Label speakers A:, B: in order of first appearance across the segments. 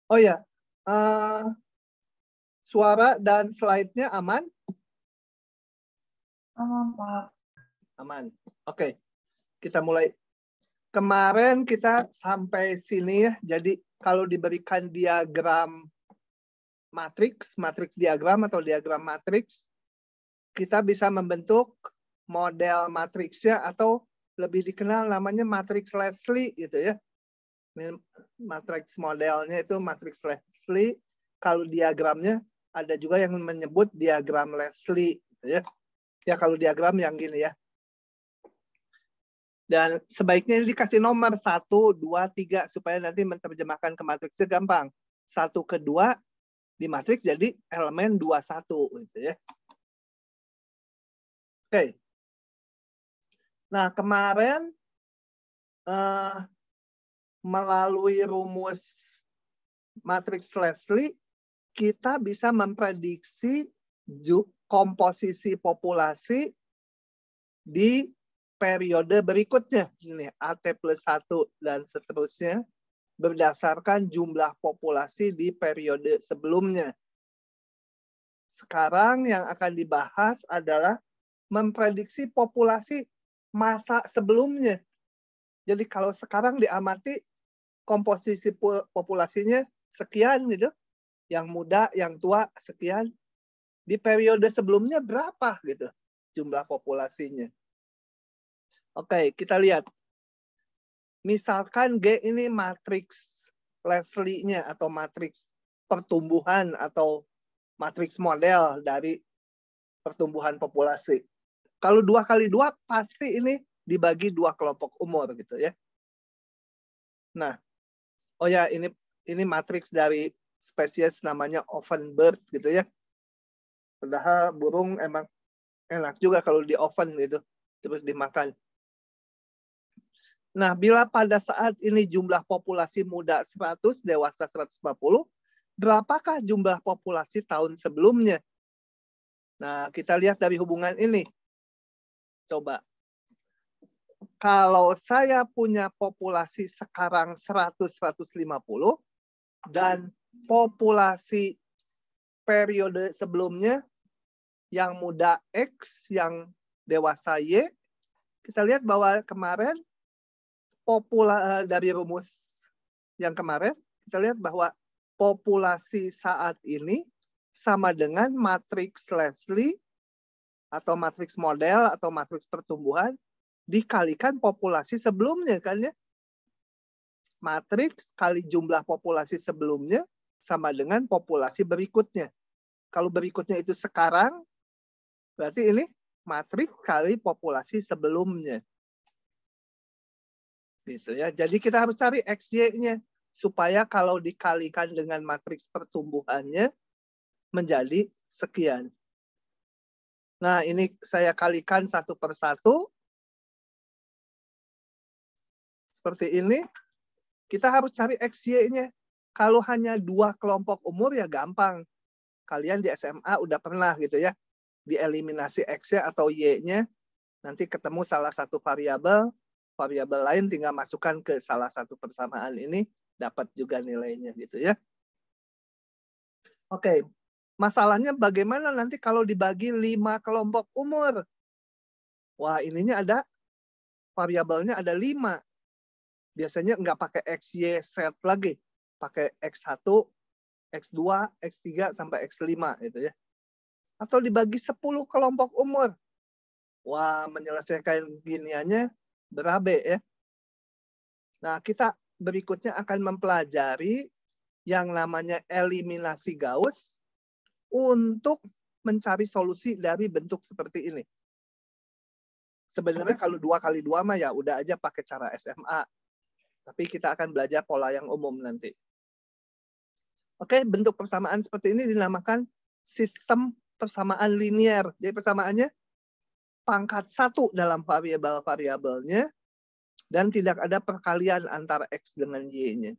A: Oh ya, eh, suara dan slide-nya aman?
B: Aman, Pak.
A: Aman. Oke, kita mulai. Kemarin kita sampai sini ya. Jadi kalau diberikan diagram matriks diagram atau diagram matriks, kita bisa membentuk model matriksnya atau lebih dikenal namanya matriks Leslie gitu ya. Matriks modelnya itu matriks Leslie. Kalau diagramnya ada juga yang menyebut diagram Leslie gitu ya. Ya kalau diagram yang gini ya. Dan sebaiknya dikasih nomor 1, 2, 3 supaya nanti menerjemahkan ke matriksnya gampang. 1 ke 2 di matriks jadi elemen 2, 1 gitu ya. Oke. Nah, kemarin melalui rumus matriks Leslie kita bisa memprediksi komposisi populasi di periode berikutnya. Ini AT plus 1 dan seterusnya berdasarkan jumlah populasi di periode sebelumnya. Sekarang yang akan dibahas adalah memprediksi populasi masa sebelumnya. Jadi kalau sekarang diamati komposisi populasinya sekian gitu, yang muda, yang tua sekian, di periode sebelumnya berapa gitu jumlah populasinya. Oke, kita lihat. Misalkan G ini matriks Leslie-nya atau matriks pertumbuhan atau matriks model dari pertumbuhan populasi. Kalau 2 kali 2 pasti ini dibagi 2 kelompok umur gitu ya. Nah, oh ya ini matriks dari spesies namanya ovenbird gitu ya. Padahal burung emang enak juga kalau di oven gitu, terus dimakan. Nah, bila pada saat ini jumlah populasi muda 100, dewasa 150, berapakah jumlah populasi tahun sebelumnya? Nah, kita lihat dari hubungan ini. Coba. Kalau saya punya populasi sekarang 100-150, dan populasi periode sebelumnya yang muda X, yang dewasa Y, kita lihat bahwa kemarin dari rumus yang kemarin, kita lihat bahwa populasi saat ini sama dengan matriks Leslie atau matriks model atau matriks pertumbuhan dikalikan populasi sebelumnya kan ya. Matriks kali jumlah populasi sebelumnya sama dengan populasi berikutnya. Kalau berikutnya itu sekarang, berarti ini matriks kali populasi sebelumnya. Gitu ya. Jadi kita harus cari XY-nya supaya kalau dikalikan dengan matriks pertumbuhannya menjadi sekian. Nah, ini saya kalikan 1 per 1. Seperti ini. Kita harus cari XY-nya. Kalau hanya 2 kelompok umur ya gampang. Kalian di SMA udah pernah gitu ya. Dieliminasi X-nya atau Y-nya. Nanti ketemu salah satu variabel. Variabel lain tinggal masukkan ke salah satu persamaan ini, dapat juga nilainya gitu ya. Oke, masalahnya bagaimana nanti kalau dibagi 5 kelompok umur? Wah, ininya ada variabelnya ada 5. Biasanya nggak pakai X, Y, Z lagi. Pakai X1, X2, X3, sampai X5 gitu ya. Atau dibagi 10 kelompok umur. Wah, menyelesaikan giniannya berabe ya. Nah, kita berikutnya akan mempelajari yang namanya eliminasi Gauss untuk mencari solusi dari bentuk seperti ini. Sebenarnya kalau 2 kali 2 mah ya udah aja pakai cara SMA. Tapi kita akan belajar pola yang umum nanti. Oke, bentuk persamaan seperti ini dinamakan sistem persamaan linier. Jadi persamaannya pangkat 1 dalam variabel-variabelnya dan tidak ada perkalian antara X dengan Y-nya.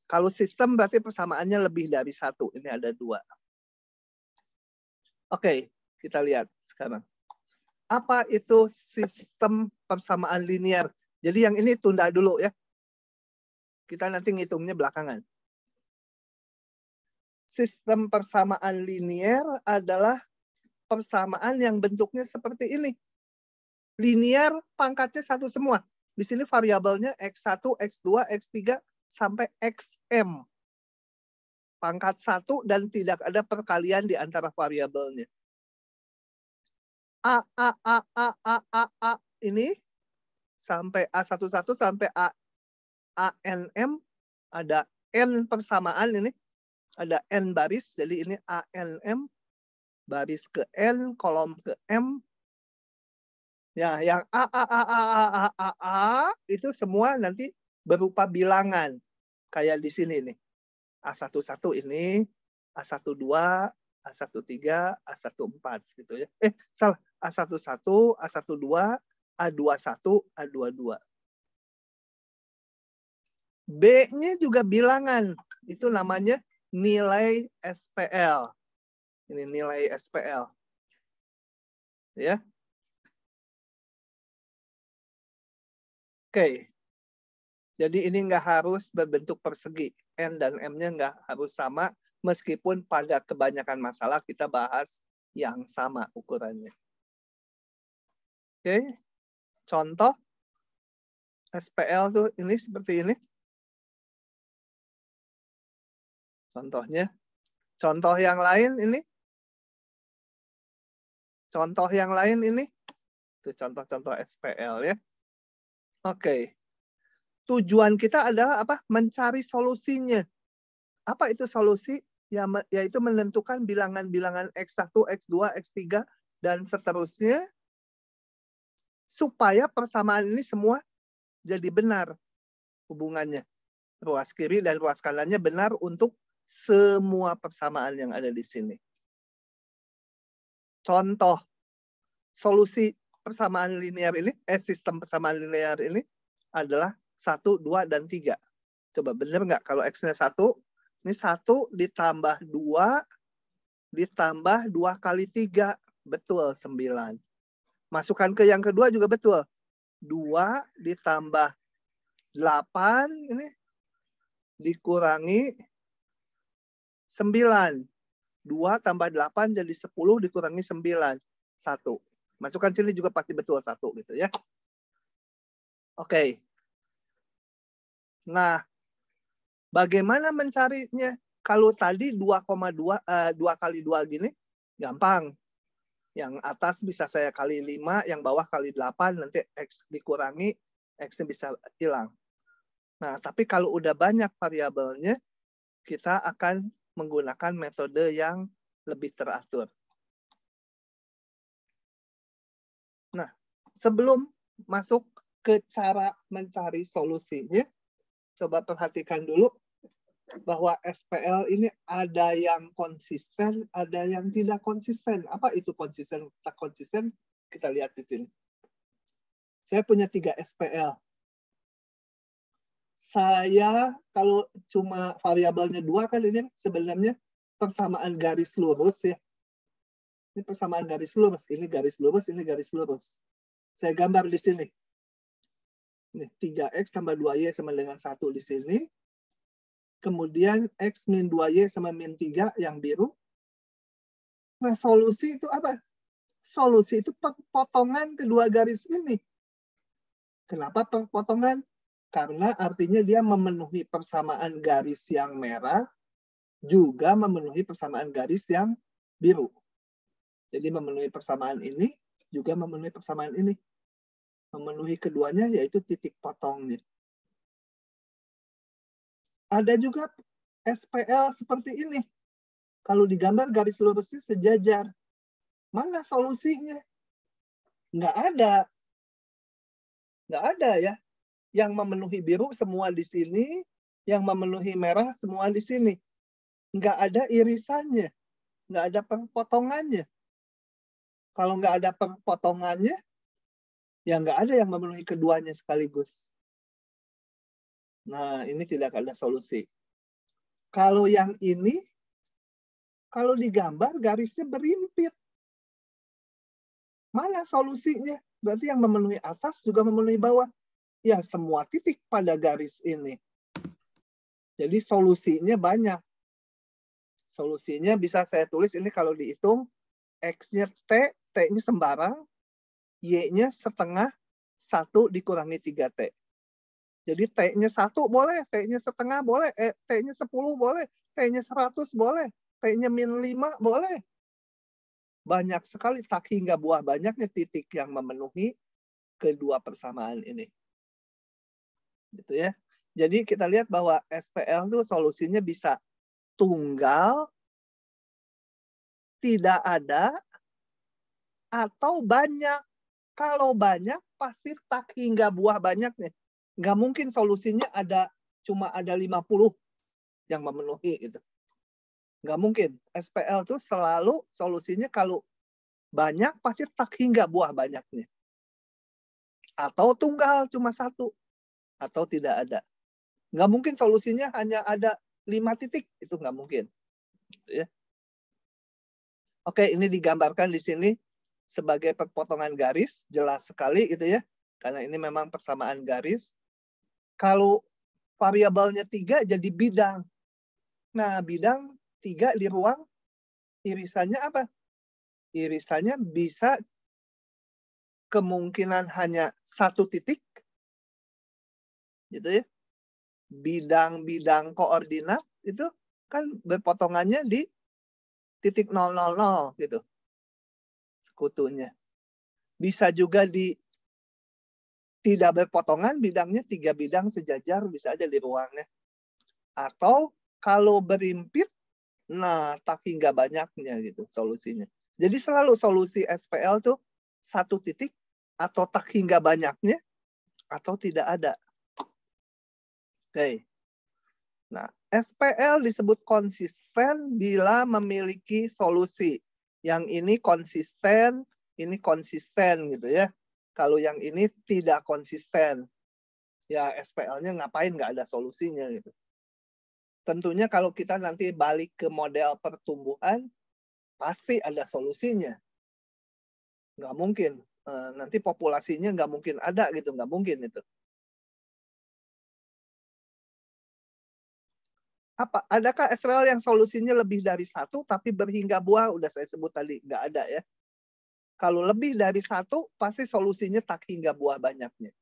A: Kalau sistem berarti persamaannya lebih dari 1. Ini ada 2. Oke, kita lihat sekarang. Apa itu sistem persamaan linier? Jadi yang ini tunda dulu ya. Kita nanti ngitungnya belakangan. sistem persamaan linear adalah persamaan yang bentuknya seperti ini. Linear pangkatnya satu semua. Di sini variabelnya X1, X2, X3, sampai Xm. Pangkat 1 dan tidak ada perkalian di antara variabelnya. A ini sampai A11 sampai ANM ada N persamaan ini. Ada N baris, jadi ini ANM. Baris ke N, kolom ke M. Ya, yang A itu semua nanti berupa bilangan. Kayak di sini nih. A11 ini, A12, A13, A14 gitu ya. Salah. A11, A12, A21, A22. B-nya juga bilangan. Itu namanya nilai SPL. Ini nilai SPL. Ya. Oke. Jadi ini nggak harus berbentuk persegi. N dan M-nya nggak harus sama. Meskipun pada kebanyakan masalah kita bahas yang sama ukurannya. Oke. Contoh. SPL tuh ini seperti ini. Contohnya. Contoh yang lain ini. Contoh yang lain ini. Itu contoh-contoh SPL ya. Oke. Tujuan kita adalah apa? Mencari solusinya. Apa itu solusi? Yaitu menentukan bilangan-bilangan X1, X2, X3, dan seterusnya. Supaya persamaan ini semua jadi benar hubungannya. Ruas kiri dan ruas kanannya benar untuk semua persamaan yang ada di sini. Contoh solusi persamaan linear ini, sistem persamaan linear ini adalah 1, 2, dan 3. Coba benar nggak kalau X-nya 1, ini 1 ditambah 2, ditambah 2 kali 3. Betul, 9. Masukkan ke yang kedua juga betul. 2 ditambah 8, ini dikurangi 9. 2 tambah 8 jadi 10 dikurangi 9. 1. Masukkan sini juga pasti betul 1 gitu ya. Oke. Nah, bagaimana mencarinya? Kalau tadi 2,2 kali 2 gini, gampang. Yang atas bisa saya kali 5, yang bawah kali 8, nanti X dikurangi, X-nya bisa hilang. Nah, tapi kalau udah banyak variabelnya, kita akan menggunakan metode yang lebih teratur. Nah, sebelum masuk ke cara mencari solusinya, coba perhatikan dulu bahwa SPL ini ada yang konsisten, ada yang tidak konsisten. Apa itu konsisten? Tak konsisten, kita lihat di sini. Saya punya 3 SPL. Saya, kalau cuma variabelnya 2 kan ini sebenarnya persamaan garis lurus ya. Ini persamaan garis lurus, ini garis lurus, ini garis lurus. Saya gambar di sini. Ini 3X tambah 2Y sama dengan 1 di sini. Kemudian X min 2Y sama min 3 yang biru. Nah, solusi itu apa? Solusi itu potongan kedua garis ini. Kenapa potongan? Karena artinya dia memenuhi persamaan garis yang merah, juga memenuhi persamaan garis yang biru. Jadi memenuhi persamaan ini, juga memenuhi persamaan ini. Memenuhi keduanya yaitu titik potongnya. Ada juga SPL seperti ini. Kalau digambar garis lurusnya sejajar. Mana solusinya? Nggak ada. Nggak ada ya. Yang memenuhi biru semua di sini, yang memenuhi merah semua di sini. Nggak ada irisannya. Nggak ada potongannya. Kalau nggak ada potongannya, ya nggak ada yang memenuhi keduanya sekaligus. Nah, ini tidak ada solusi. Kalau yang ini, kalau digambar garisnya berimpit. Mana solusinya? Berarti yang memenuhi atas juga memenuhi bawah. Ya, semua titik pada garis ini. Jadi solusinya banyak. Solusinya bisa saya tulis ini kalau dihitung, X-nya T, T-nya sembarang, Y-nya setengah 1 dikurangi 3T. Jadi T-nya 1 boleh, T-nya setengah boleh, T-nya 10 boleh, T-nya 100 boleh, T-nya -5 boleh. Banyak sekali tak hingga buah banyaknya titik yang memenuhi kedua persamaan ini. Gitu ya. Jadi kita lihat bahwa SPL itu solusinya bisa tunggal, tidak ada, atau banyak. Kalau banyak, pasti tak hingga buah banyaknya. Nggak mungkin solusinya cuma ada 50 yang memenuhi gitu. Nggak mungkin. SPL itu selalu solusinya kalau banyak pasti tak hingga buah banyaknya. Atau tunggal cuma 1. Atau tidak ada. Nggak mungkin solusinya hanya ada 5 titik. Itu nggak mungkin. Gitu ya. Oke, ini digambarkan di sini sebagai perpotongan garis. Jelas sekali gitu ya. Karena ini memang persamaan garis. Kalau variabelnya 3 jadi bidang. Nah, bidang 3 di ruang irisannya apa? Irisannya bisa kemungkinan hanya 1 titik. Gitu ya. Bidang-bidang koordinat itu kan berpotongannya di titik 000 gitu. Sekutunya. Bisa juga di tidak berpotongan, bidangnya 3 bidang sejajar bisa aja di ruangnya. Atau kalau berimpit, nah tak hingga banyaknya gitu solusinya. Jadi selalu solusi SPL tuh 1 titik atau tak hingga banyaknya atau tidak ada. Oke. Nah, SPL disebut konsisten bila memiliki solusi. Yang ini konsisten gitu ya. Kalau yang ini tidak konsisten, ya SPL-nya ngapain nggak ada solusinya gitu. Tentunya kalau kita nanti balik ke model pertumbuhan, pasti ada solusinya. Nggak mungkin. Nanti populasinya nggak mungkin ada gitu, nggak mungkin itu. Adakah SPL yang solusinya lebih dari 1 tapi berhingga buah? Udah saya sebut tadi, nggak ada ya. Kalau lebih dari 1, pasti solusinya tak hingga buah banyaknya.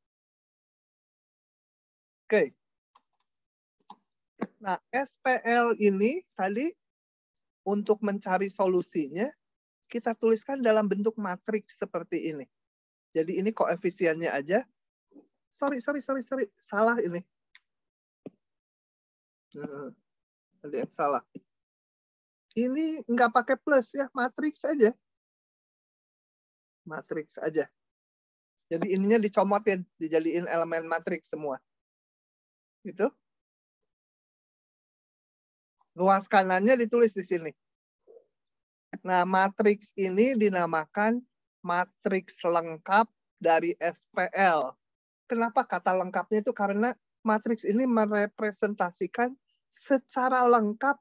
A: Oke. Nah, SPL ini tadi untuk mencari solusinya, kita tuliskan dalam bentuk matriks seperti ini. Jadi ini koefisiennya aja. Sorry. Salah ini. Ada yang salah. Ini nggak pakai plus ya, matriks aja. Matriks aja. Jadi ininya dicomotin, dijadiin elemen matriks semua. Gitu. Ruas kanannya ditulis di sini. Nah, matriks ini dinamakan matriks lengkap dari SPL. Kenapa kata lengkapnya itu? Karena matriks ini merepresentasikan secara lengkap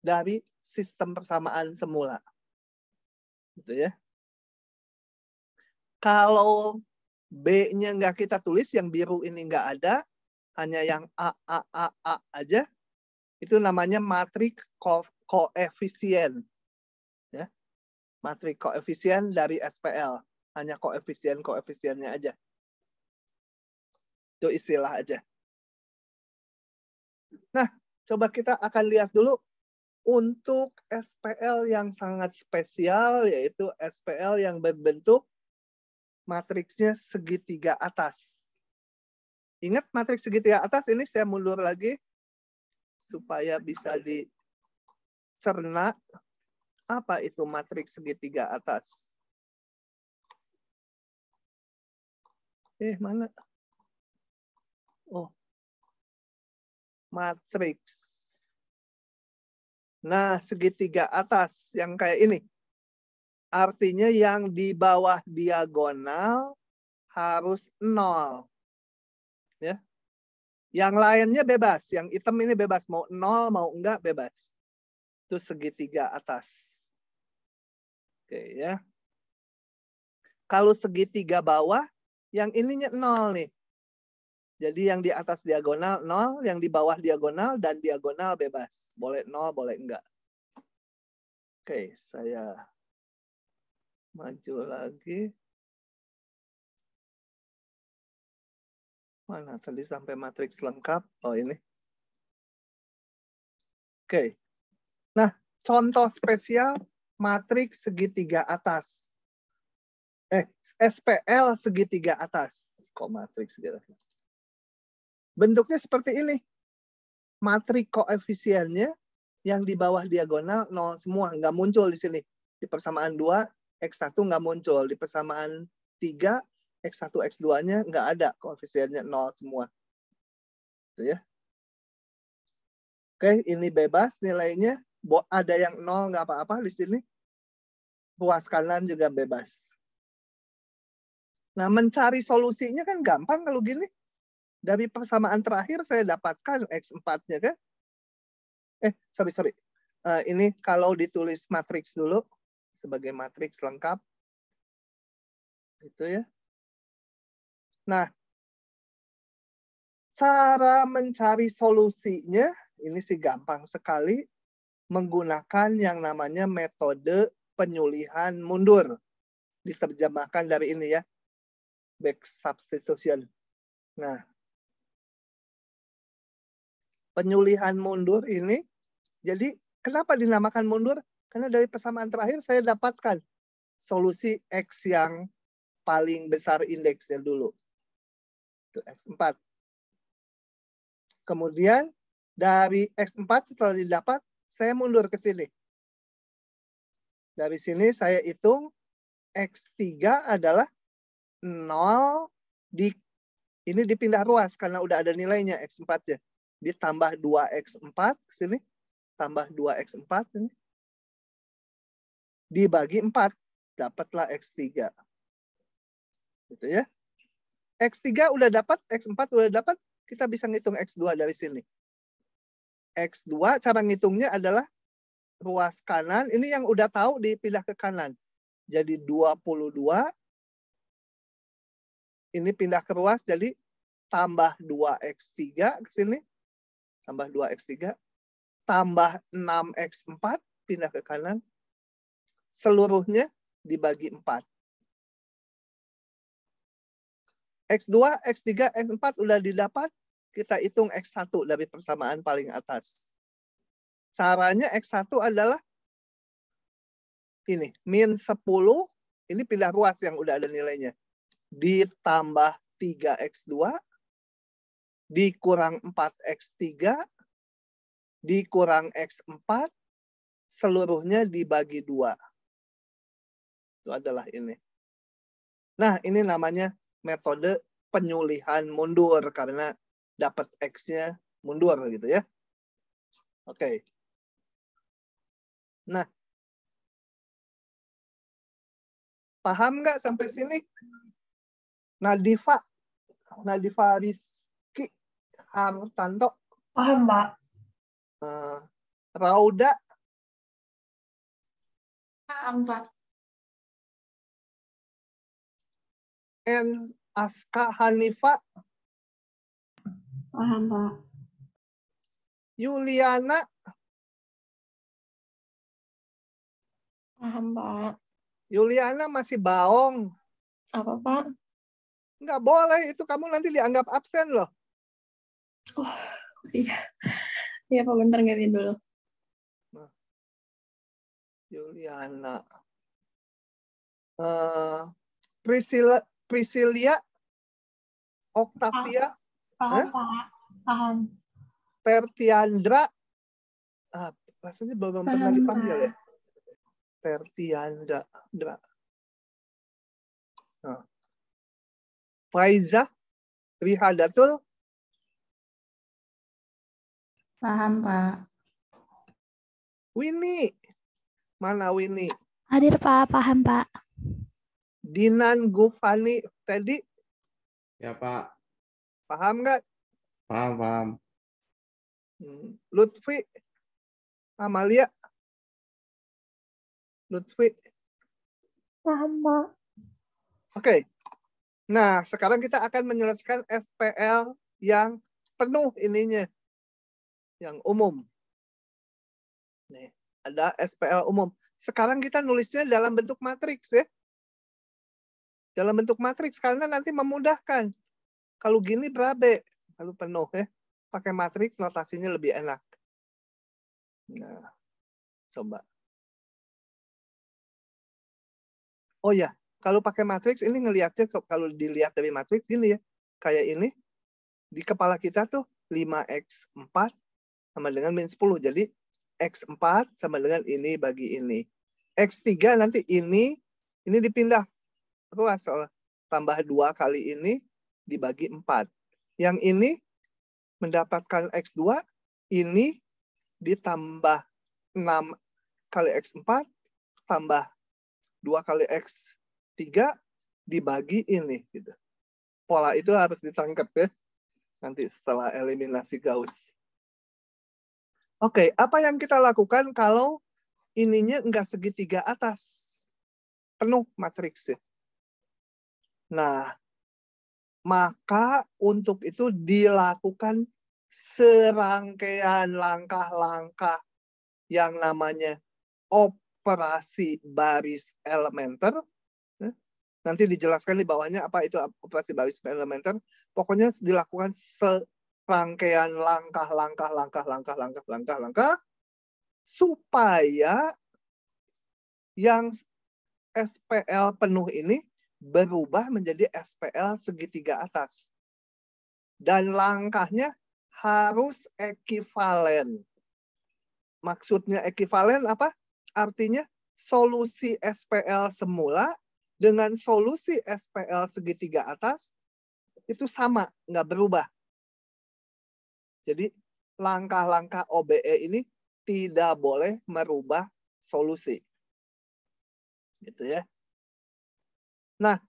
A: dari sistem persamaan semula. Gitu ya. Kalau B-nya nggak kita tulis, yang biru ini nggak ada, hanya yang A aja, itu namanya matriks koefisien. Ya. Matriks koefisien dari SPL. Hanya koefisiennya aja. Itu istilah aja. Nah, coba kita akan lihat dulu untuk SPL yang sangat spesial, yaitu SPL yang berbentuk matriksnya segitiga atas. Ingat matriks segitiga atas ini, saya mundur lagi supaya bisa dicerna. Apa itu matriks segitiga atas? Mana? Oh, matriks. Nah, segitiga atas yang kayak ini. Artinya yang di bawah diagonal harus 0. Ya. Yang lainnya bebas. Yang hitam ini bebas. Mau 0, mau enggak, bebas. Itu segitiga atas. Oke ya. Kalau segitiga bawah, yang ininya 0 nih. Jadi yang di atas diagonal 0, yang di bawah diagonal, dan diagonal bebas. Boleh 0, boleh enggak. Oke, saya maju lagi. Mana tadi sampai matriks lengkap? Oh, ini. Oke. Nah, contoh spesial matriks segitiga atas. SPL segitiga atas. Kok matriks segitiga atas? Bentuknya seperti ini. Matriks koefisiennya yang di bawah diagonal 0 semua. Nggak muncul di sini. Di persamaan 2, X1 nggak muncul. Di persamaan 3, X1, X2-nya nggak ada. Koefisiennya 0 semua. Itu ya. Oke, ini bebas nilainya. Ada yang 0 nggak apa-apa di sini. Ruas kanan juga bebas. Nah, mencari solusinya kan gampang kalau gini. Dari persamaan terakhir saya dapatkan X4-nya kan. Sorry. Ini kalau ditulis matriks dulu. Sebagai matriks lengkap. Gitu ya. Nah, cara mencari solusinya, ini sih gampang sekali. Menggunakan yang namanya metode penyulihan mundur. Diterjemahkan dari ini ya. Back substitution. Nah, penyulihan mundur ini, jadi kenapa dinamakan mundur? Karena dari persamaan terakhir saya dapatkan solusi X yang paling besar indeksnya dulu. Itu X4. Kemudian dari X4 setelah didapat, saya mundur ke sini. Dari sini saya hitung X3 adalah 0 ini dipindah ruas karena udah ada nilainya X4-nya. Ditambah 2X4 ke sini, tambah 2X4 ini. Dibagi 4, dapatlah X3. Gitu ya. X3 udah dapat, X4 udah dapat, kita bisa ngitung X2 dari sini. X2 cara ngitungnya adalah ruas kanan, ini yang udah tahu dipindah ke kanan. Jadi 22, ini pindah ke ruas, jadi tambah 2X3 ke sini, tambah 2X3, tambah 6X4, pindah ke kanan, seluruhnya dibagi 4. X2, X3, X4 udah didapat, kita hitung X1 dari persamaan paling atas. Caranya X1 adalah ini, min 10, ini pindah ruas yang udah ada nilainya. Ditambah 3X2, dikurang 4X3, dikurang X4, seluruhnya dibagi 2. Itu adalah ini. Nah, ini namanya metode penyulihan mundur karena dapat X-nya mundur gitu ya. Oke. Nah, paham nggak sampai sini? Nadifa Rizky Hartanto.
B: Paham, Pak.
A: Rauda.
B: Paham, Pak.
A: Aska Hanifa.
B: Paham, Pak.
A: Yuliana.
B: Paham, Pak.
A: Yuliana masih baong.
B: Apa, Pak?
A: Nggak boleh, itu kamu nanti dianggap absen loh.
B: Oh, iya. Iya, Pak, bentar gantiin dulu.
A: Nah. Yuliana. Priscilia. Octavia.
B: Paham, Pak. Paham.
A: Tertiandra. Rasanya belum pernah
B: Paham,
A: dipanggil
B: Pak.
A: ya. Tertiandra. Nah. Faiza. Rihadatul.
B: Paham, Pak.
A: Winnie. Mana Winnie?
C: Hadir, Pak. Paham, Pak.
A: Dinan Gufani tadi.
D: Ya, Pak.
A: Paham nggak?
D: Paham.
A: Lutfi. Amalia. Lutfi.
C: Paham, Pak.
A: Oke. Nah, sekarang kita akan menyelesaikan SPL yang penuh ininya, yang umum. Nih, ada SPL umum. Sekarang kita nulisnya dalam bentuk matriks ya. Dalam bentuk matriks karena nanti memudahkan. Kalau gini berabe, kalau penuh ya. Pakai matriks notasinya lebih enak. Nah, coba. Oh ya, kalau pakai matriks ini ngelihatnya kalau dilihat dari matriks gini ya. Kayak ini di kepala kita tuh 5x4 sama dengan min 10. Jadi x4 sama dengan ini bagi ini. X3 nanti ini dipindah. Ruas tambah 2 kali ini dibagi 4. Yang ini mendapatkan X2, ini ditambah 6 kali X4 tambah 2 kali X3 dibagi ini. Gitu. Pola itu harus ditangkap ya. Nanti setelah eliminasi Gauss. Oke, apa yang kita lakukan kalau ininya enggak segitiga atas? Penuh matriks ya. Nah, maka untuk itu dilakukan serangkaian langkah-langkah yang namanya operasi baris elementer. Nanti dijelaskan di bawahnya apa itu operasi baris elementer. Pokoknya dilakukan serangkaian langkah supaya yang SPL penuh ini berubah menjadi SPL segitiga atas. Dan langkahnya harus ekivalen. Maksudnya ekivalen apa? Artinya solusi SPL semula dengan solusi SPL segitiga atas itu sama, nggak berubah. Jadi langkah-langkah OBE ini tidak boleh merubah solusi. Gitu ya. Nah,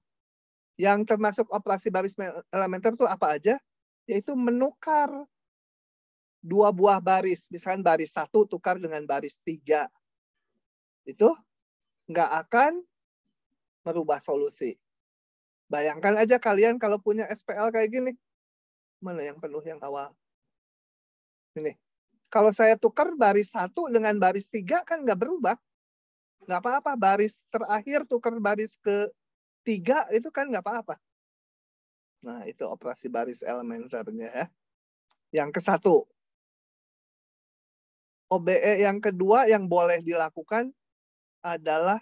A: yang termasuk operasi baris elementer itu apa aja? Yaitu menukar 2 buah baris. Misalkan baris 1 tukar dengan baris 3. Itu nggak akan merubah solusi. Bayangkan aja kalian kalau punya SPL kayak gini. Mana yang penuh yang awal? Ini. Kalau saya tukar baris 1 dengan baris 3 kan nggak berubah. Nggak apa-apa. Baris terakhir tukar baris ke-3 itu kan nggak apa-apa. Nah, itu operasi baris elementernya ya. Yang ke-1. OBE yang kedua yang boleh dilakukan adalah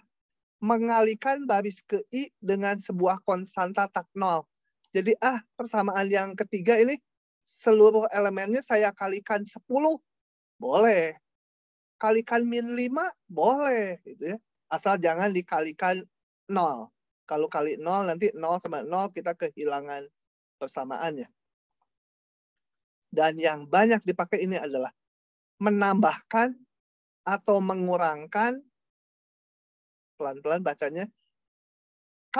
A: mengalihkan baris ke I dengan sebuah konstanta tak nol. Jadi persamaan yang ketiga ini seluruh elemennya saya kalikan 10. Boleh. Kalikan min 5 boleh gitu ya. Asal jangan dikalikan 0. Kalau kali 0 nanti 0 sama 0 kita kehilangan persamaannya. Dan yang banyak dipakai ini adalah menambahkan atau mengurangkan, pelan-pelan bacanya, K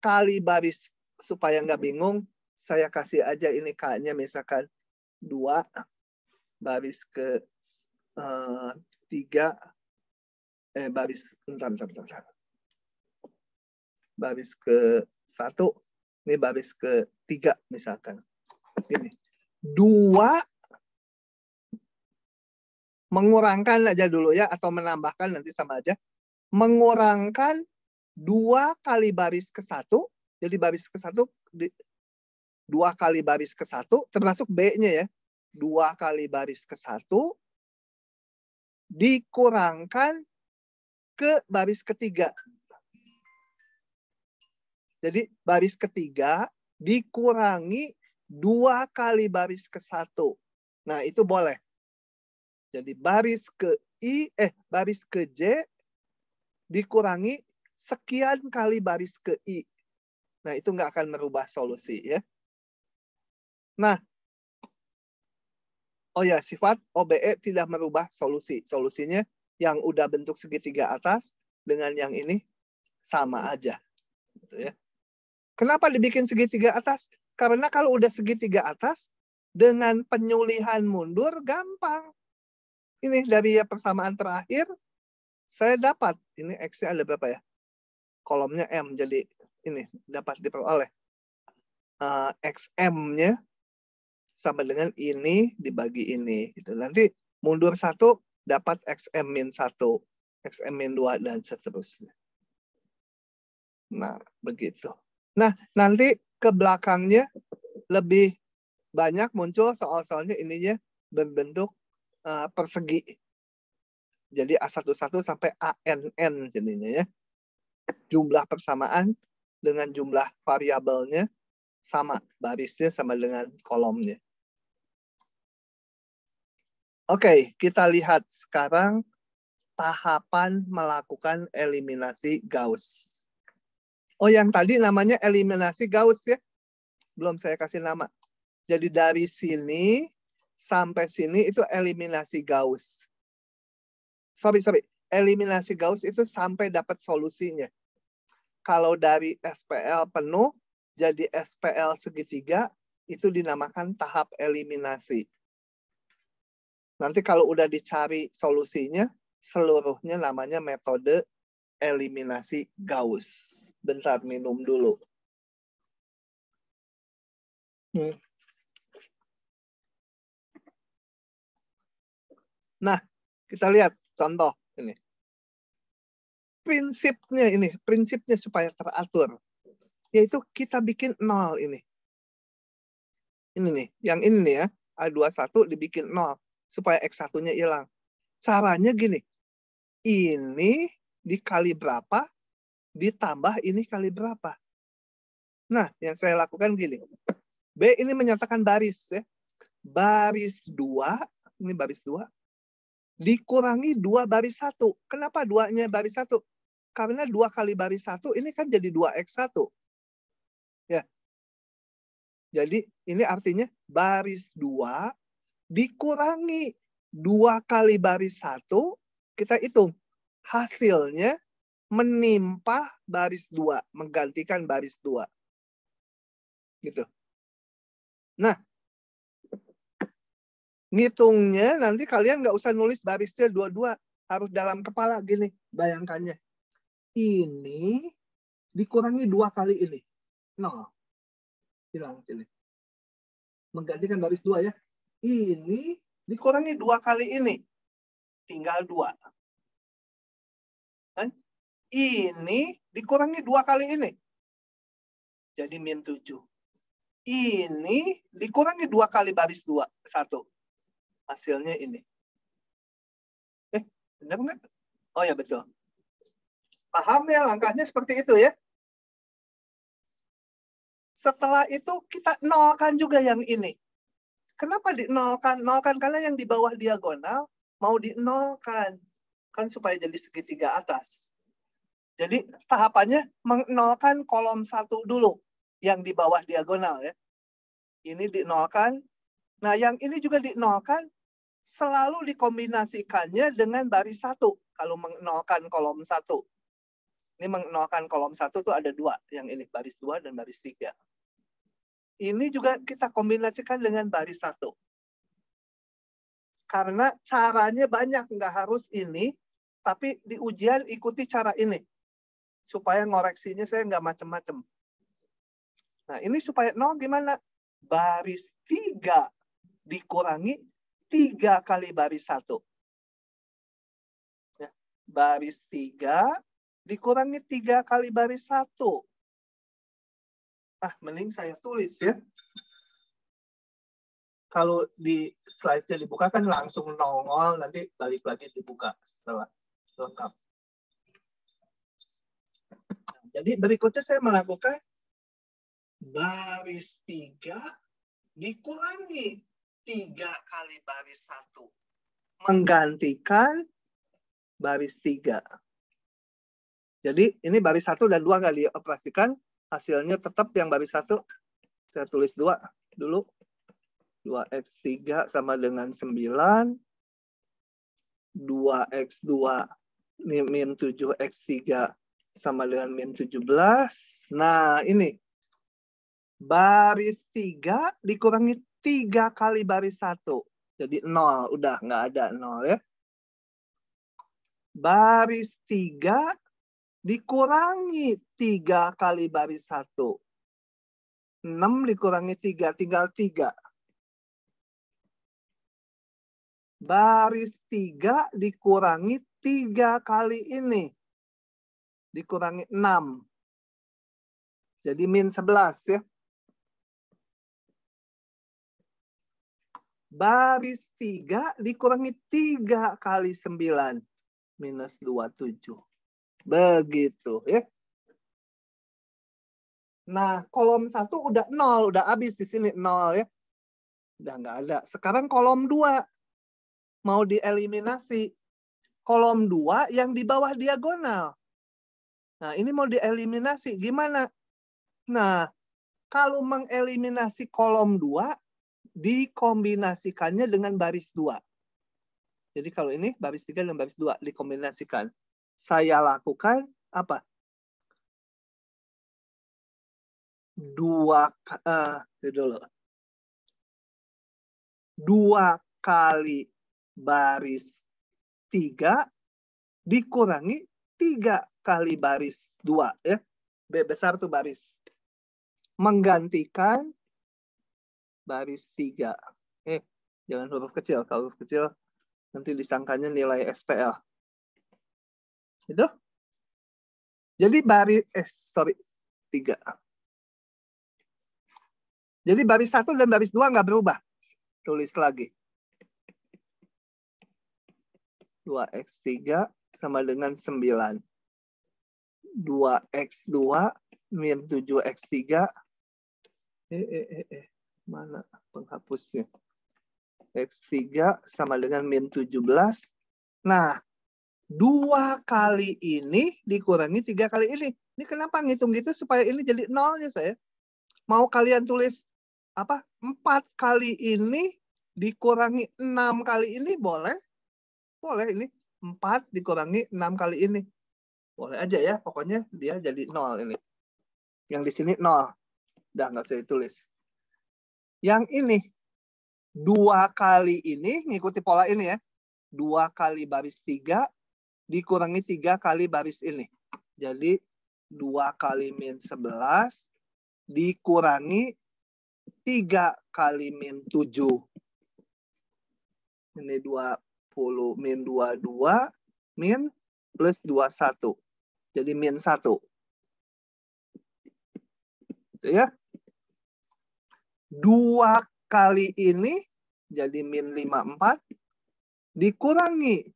A: kali baris. Supaya nggak bingung, saya kasih aja ini K-nya misalkan 2 baris ke 3 baris bentar. Baris ke 1 ini baris ke 3 misalkan. Ini 2 mengurangkan aja dulu ya atau menambahkan nanti sama aja. Mengurangkan 2 kali baris ke 1. Jadi baris ke 1 2 kali baris ke 1 termasuk B-nya ya. 2 kali baris ke 1 dikurangkan ke baris ketiga. Jadi baris ketiga dikurangi 2 kali baris ke 1. Nah, itu boleh. Jadi baris ke J dikurangi sekian kali baris ke I. Nah, itu nggak akan merubah solusi ya. Nah, oh ya, sifat OBE tidak merubah solusi. Solusinya yang udah bentuk segitiga atas dengan yang ini sama aja. Gitu ya. Kenapa dibikin segitiga atas? Karena kalau udah segitiga atas, dengan penyulihan mundur gampang. Ini dari persamaan terakhir, saya dapat. Ini X-nya ada berapa ya? Kolomnya M, jadi ini dapat diperoleh. XM-nya sama dengan ini dibagi ini. Gitu. Nanti mundur 1 dapat XM-1, XM-2, dan seterusnya. Nah, begitu. Nah, nanti ke belakangnya lebih banyak muncul soal-soalnya ininya berbentuk persegi. Jadi A11 sampai ANN jadinya ya. Jumlah persamaan dengan jumlah variabelnya sama, barisnya sama dengan kolomnya. Oke, kita lihat sekarang tahapan melakukan eliminasi Gauss. Oh, yang tadi namanya eliminasi Gauss ya. Belum saya kasih nama. Jadi dari sini sampai sini itu eliminasi Gauss. Sorry. Eliminasi Gauss itu sampai dapat solusinya. Kalau dari SPL penuh jadi SPL segitiga itu dinamakan tahap eliminasi. Nanti kalau udah dicari solusinya, seluruhnya namanya metode eliminasi Gauss. Bentar, minum dulu. Nah, kita lihat contoh ini. Prinsipnya supaya teratur. Yaitu kita bikin 0 ini. Ini nih, yang ini nih ya. A21 dibikin 0. Supaya X1-nya hilang. Caranya gini. Ini dikali berapa, ditambah ini kali berapa. Nah, yang saya lakukan gini. B ini menyatakan baris ya. Baris 2, ini baris 2, dikurangi 2 baris 1. Kenapa 2-nya baris 1? Karena 2 kali baris 1 ini kan jadi 2X1. Ya. Jadi ini artinya baris 2 dikurangi 2 kali baris 1, kita hitung. Hasilnya menimpa baris 2, menggantikan baris 2. Gitu. Nah, ngitungnya nanti kalian nggak usah nulis barisnya 22. Harus dalam kepala gini, bayangkannya. Ini dikurangi 2 kali ini. 0. Hilang sini. Menggantikan baris 2 ya. Ini dikurangi 2 kali ini. Tinggal 2. Kan? Ini dikurangi 2 kali ini. Jadi min 7. Ini dikurangi 2 kali baris 2. 1. Hasilnya ini. Benar nggak? Oh ya betul. Paham ya langkahnya seperti itu ya. Setelah itu kita nolkan juga yang ini. Kenapa dinolkan? Nolkan karena yang di bawah diagonal mau dinolkan. Kan supaya jadi segitiga atas. Jadi tahapannya menolkan kolom 1 dulu. Yang di bawah diagonal ya. Ini dinolkan. Nah yang ini juga dinolkan. Selalu dikombinasikannya dengan baris 1. Kalau menolkan kolom 1. Ini menolkan kolom 1 tuh ada 2. Yang ini baris 2 dan baris 3. Ini juga kita kombinasikan dengan baris 1. Karena caranya banyak, nggak harus ini, tapi di ujian ikuti cara ini. Supaya ngoreksinya saya nggak macem-macem. Nah ini supaya 0 gimana? Baris 3 dikurangi 3 kali baris 1. Ya, baris 3 dikurangi 3 kali baris 1. Mending saya tulis ya. Kalau di slide-nya dibuka kan langsung nongol, nanti balik lagi dibuka setelah lengkap. Jadi berikutnya saya melakukan baris 3 dikurangi 3 kali baris 1. Menggantikan baris 3. Jadi ini baris 1 dan 2 nggak dioperasikan. Hasilnya tetap yang baris 1. Saya tulis 2 dulu. 2x3 sama dengan 9. 2x2 min 7x3 sama dengan min 17. Nah ini. Baris 3 dikurangi 3 kali baris 1. Jadi 0. Udah nggak ada 0 ya. Baris 3 dikurangi 3 kali baris 1. 6 dikurangi 3, tinggal 3. Baris 3 dikurangi 3 kali ini. Dikurangi 6. Jadi min 11 ya. Baris 3 dikurangi 3 kali 9. Minus 27. Begitu ya. Nah, kolom 1 udah 0. Udah habis di sini 0 ya. Udah nggak ada. Sekarang kolom 2. Mau dieliminasi. Kolom 2 yang di bawah diagonal. Nah, ini mau dieliminasi. Gimana? Nah, kalau mengeliminasi kolom 2, dikombinasikannya dengan baris 2. Jadi kalau ini baris 3 dan baris 2 dikombinasikan. Saya lakukan apa? 2 kali baris 3 dikurangi 3 kali baris 2 ya. B besar tuh baris. Menggantikan baris 3. Jangan huruf kecil. Kalau huruf kecil nanti disangkanya nilai SPL. Itu. Jadi baris 3. Jadi baris 1 dan baris 2 nggak berubah. Tulis lagi. 2x3 sama dengan 9. 2x2 min 7x3. Mana penghapusnya? X3 sama dengan min 17. Nah, 2 kali ini dikurangi 3 kali ini. Ini kenapa ngitung gitu supaya ini jadi 0 ya saya? Mau kalian tulis apa? 4 kali ini dikurangi 6 kali ini boleh? Boleh ini. 4 dikurangi 6 kali ini. Boleh aja ya. Pokoknya dia jadi 0 ini. Yang di sini 0. Udah nggak usah ditulis. Yang ini. 2 kali ini. Ngikuti pola ini ya. 2 kali baris 3 dikurangi 3 kali baris ini. Jadi 2 kali min 11 dikurangi 3 kali min 7. Ini 20 min 22 min plus 21. Jadi min 1. Gitu ya. 2 kali ini jadi min 54 dikurangi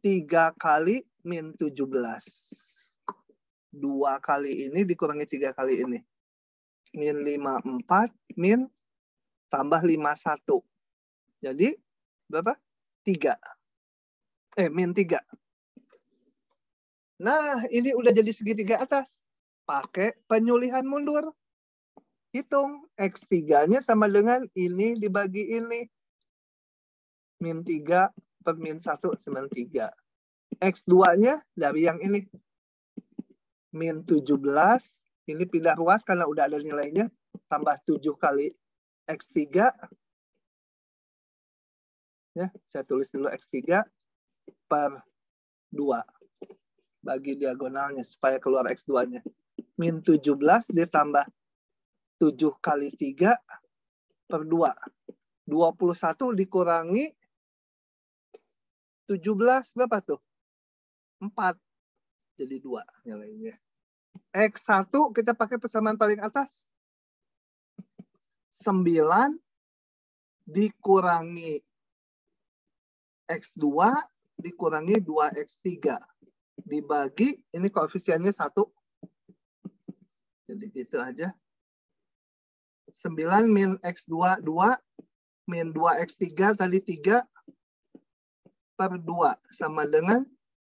A: 3 kali min 17. 2 kali ini dikurangi 3 kali ini. Min 54 min tambah 51. Jadi berapa? 3. Min 3. Nah, ini udah jadi segitiga atas. Pakai penyulihan mundur. Hitung. X3-nya sama dengan ini dibagi ini. Min 3 per min 1 sama 3. X2-nya dari yang ini. Min 17. Ini pindah ruas karena udah ada nilainya. Tambah 7 kali X3. Ya, saya tulis dulu X3 per 2. Bagi diagonalnya supaya keluar X2-nya. Min 17 ditambah 7 kali 3 per 2. 21 dikurangi 17 berapa tuh? 4. Jadi 2 nilainya. X1 kita pakai persamaan paling atas. 9 dikurangi X2 dikurangi 2X3. Dibagi, ini koefisiennya 1. Jadi gitu aja. 9 min X2, 2. Min 2X3 tadi 3 per 2. Sama dengan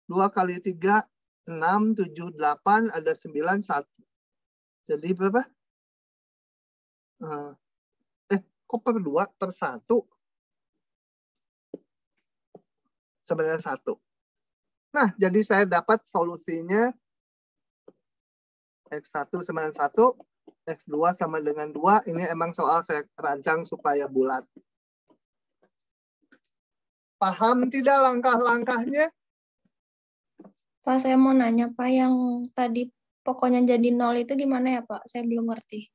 A: 2 kali 3, 6, 7, 8, ada 9, 1. Jadi berapa? Kok per 2? Per 1? Sebenarnya 1. Nah, jadi saya dapat solusinya X1 sama dengan 1, X2 sama dengan 2. Ini emang soal saya rancang supaya bulat. Paham tidak langkah-langkahnya?
B: Pak, saya mau nanya, Pak, yang tadi pokoknya jadi 0 itu gimana ya, Pak? Saya belum ngerti.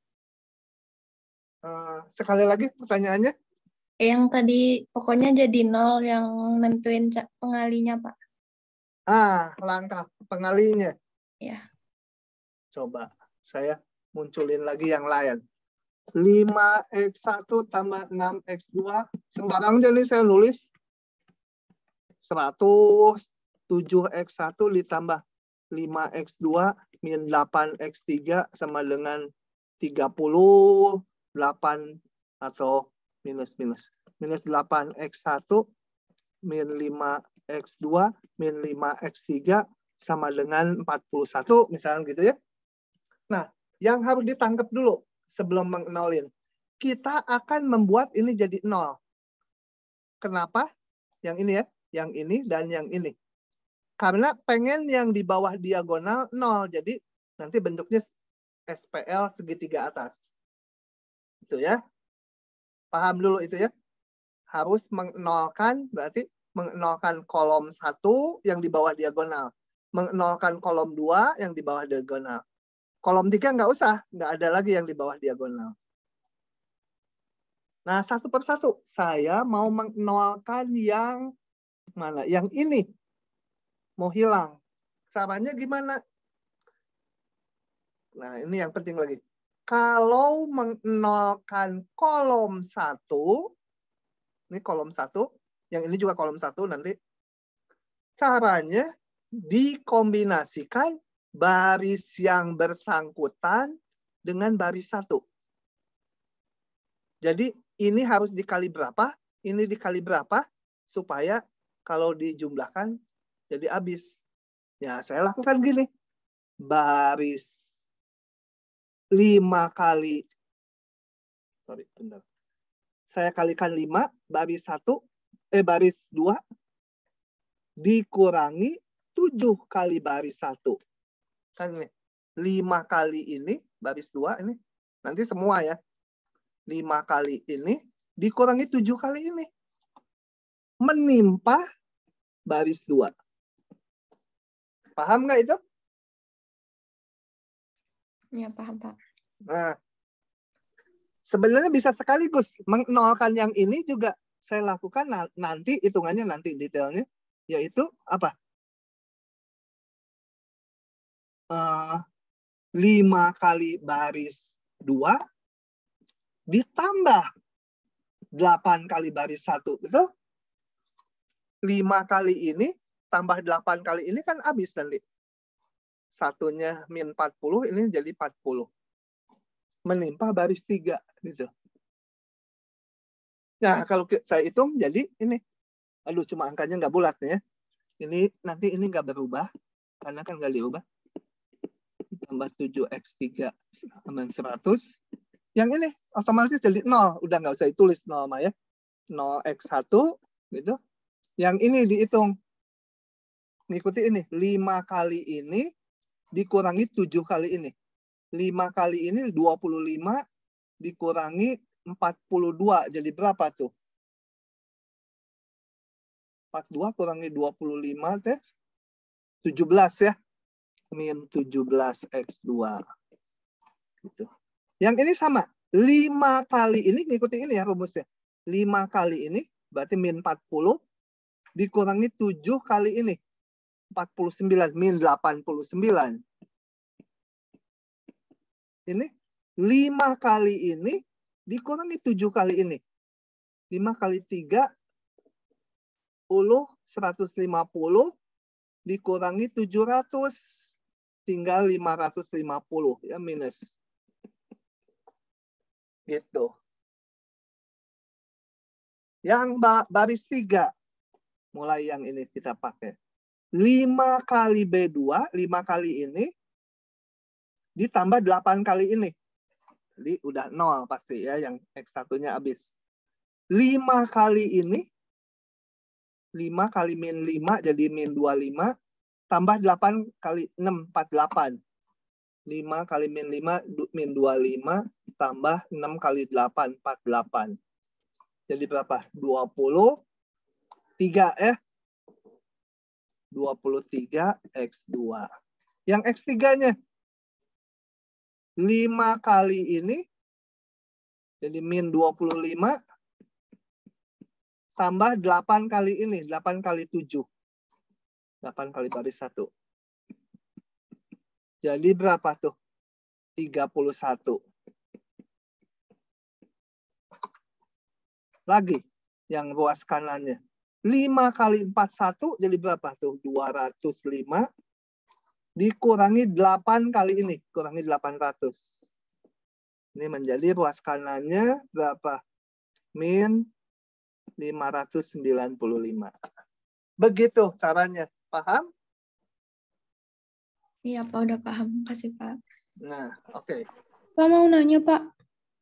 A: Sekali lagi pertanyaannya.
B: Yang tadi pokoknya jadi 0 yang nentuin pengalinya, Pak.
A: Langkah pengalinya.
B: Ya.
A: Coba saya munculin lagi yang lain. 5x1 tambah 6x2. Sembarang aja nih saya nulis. 100. 7x1 ditambah 5x2 min 8x3 sama dengan 30. 8 atau minus. Minus 8x1 min 5x2 min 5x3 sama dengan 41. Misalnya gitu ya. Nah, yang harus ditangkap dulu sebelum mengnolin. Kita akan membuat ini jadi 0. Kenapa? Yang ini ya. Yang ini dan yang ini. Karena pengen yang di bawah diagonal 0. Jadi nanti bentuknya SPL segitiga atas. Itu ya. Paham dulu itu ya. Harus mengnolkan, berarti mengnolkan kolom 1 yang di bawah diagonal. Mengnolkan kolom 2 yang di bawah diagonal. Kolom 3 nggak usah. Nggak ada lagi yang di bawah diagonal. Nah, satu persatu. Saya mau mengnolkan yang mana? Yang ini. Mau hilang. Caranya gimana? Nah, ini yang penting lagi. Kalau mengnolkan kolom 1, ini kolom 1, yang ini juga kolom 1 nanti. Caranya dikombinasikan baris yang bersangkutan dengan baris 1. Jadi ini harus dikali berapa, ini dikali berapa, supaya kalau dijumlahkan jadi habis. Ya, saya lakukan gini. Baris 5 kali, saya kalikan 5, baris 2, dikurangi 7 kali baris 1. Kan ini, 5 kali ini, baris 2 ini, nanti semua ya. 5 kali ini, dikurangi 7 kali ini. Menimpa baris 2. Paham nggak itu?
B: Ya, paham, Pak.
A: Nah, sebenarnya bisa sekaligus. Mengnolkan yang ini juga saya lakukan nanti, hitungannya nanti detailnya. Yaitu apa? 5 kali baris 2 ditambah 8 kali baris 1. Betul? 5 kali ini tambah 8 kali ini kan habis nanti. Satunya min 40, ini jadi 40. Menimpa baris 3. Gitu. Nah, kalau saya hitung jadi ini. Aduh, cuma angkanya nggak bulat ya. Ini nanti ini nggak berubah. Karena kan nggak diubah. Tambah 7x3 sama 100. Yang ini otomatis jadi 0. Udah nggak usah ditulis 0 mah ya. 0x1 gitu. Yang ini dihitung. Ngikuti ini. 5 kali ini dikurangi 7 kali ini. 5 kali ini 25 dikurangi 42. Jadi berapa tuh? 42 kurangi 25 teh 17 ya. Min 17x2. Gitu. Yang ini sama. 5 kali ini, ngikuti ini ya rumusnya. 5 kali ini, berarti min 40, dikurangi 7 kali ini. 49, min 89. Ini 5 kali ini, dikurangi 7 kali ini. 5 kali 3, 150, dikurangi 700. Tinggal 550, ya minus. Gitu. Yang baris 3. Mulai yang ini kita pakai. 5 kali B2, 5 kali ini, ditambah 8 kali ini. Jadi udah 0 pasti ya, yang X1-nya habis. 5 kali ini, 5 kali min 5, jadi min 25, tambah 8 kali 6, 48. 5 kali min 5, min 25, tambah 6 kali 8, 48. Jadi berapa? 23 ya. 23 X2. Yang X3-nya 5 kali ini, jadi min 25, tambah 8 kali ini, 8 kali 7. 8 kali baris 1. Jadi berapa tuh? 31. Lagi yang ruas kanannya. 5 kali 41 jadi berapa tuh? 205 dikurangi 8 kali ini, kurangi 800. Ini menjadi ruas kanannya berapa? Min 595. Begitu caranya. Paham?
B: Iya, Pak, udah paham. Makasih, Pak.
A: Nah, oke.
E: Pak mau nanya, Pak.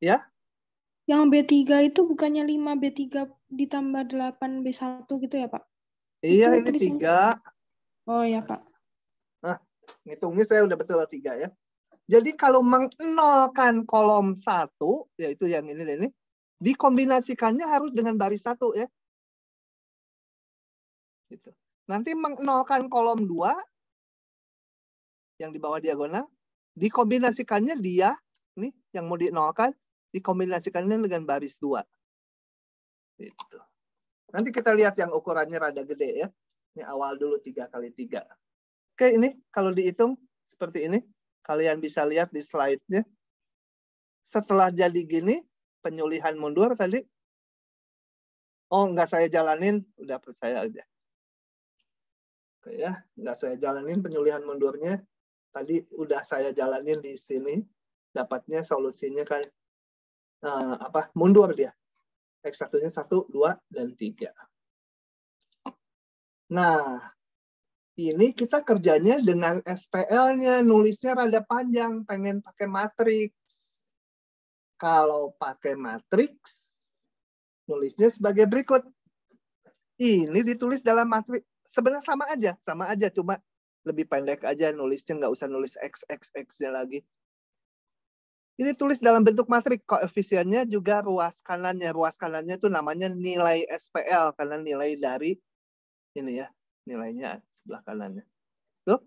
A: Ya?
E: Yang B3 itu bukannya 5B3 ditambah 8B1 gitu ya, Pak?
A: Iya,
E: Itu
A: ini
E: tulisannya.
A: 3.
E: Oh ya, Pak.
A: Nah, ngitungnya saya udah betul 3 ya. Jadi kalau mengnolkan kolom 1, yaitu yang ini, dikombinasikannya harus dengan baris 1 ya. Gitu. Nanti mengnolkan kolom 2, yang di bawah diagonal, dikombinasikannya dia, nih yang mau dinolkan, dikombinasikannya dengan baris 2. Gitu. Nanti kita lihat yang ukurannya rada gede ya. Ini awal dulu 3 kali 3. Oke, ini kalau dihitung seperti ini. Kalian bisa lihat di slide-nya. Setelah jadi gini, penyulihan mundur tadi. Oh, nggak saya jalanin, udah percaya aja. Oke ya, nggak saya jalanin penyulihan mundurnya. Tadi udah saya jalanin di sini. Dapatnya solusinya kan mundur dia. X1-nya 1, 2, dan 3. Nah, ini kita kerjanya dengan SPL-nya, nulisnya rada panjang, pengen pakai matriks. Kalau pakai matriks, nulisnya sebagai berikut. Ini ditulis dalam matriks, sebenarnya sama aja, cuma lebih pendek aja nulisnya, nggak usah nulis X-nya lagi. Ini tulis dalam bentuk matriks, koefisiennya juga ruas kanannya. Ruas kanannya itu namanya nilai SPL, karena nilai dari ini ya. Nilainya sebelah kanannya. Tuh.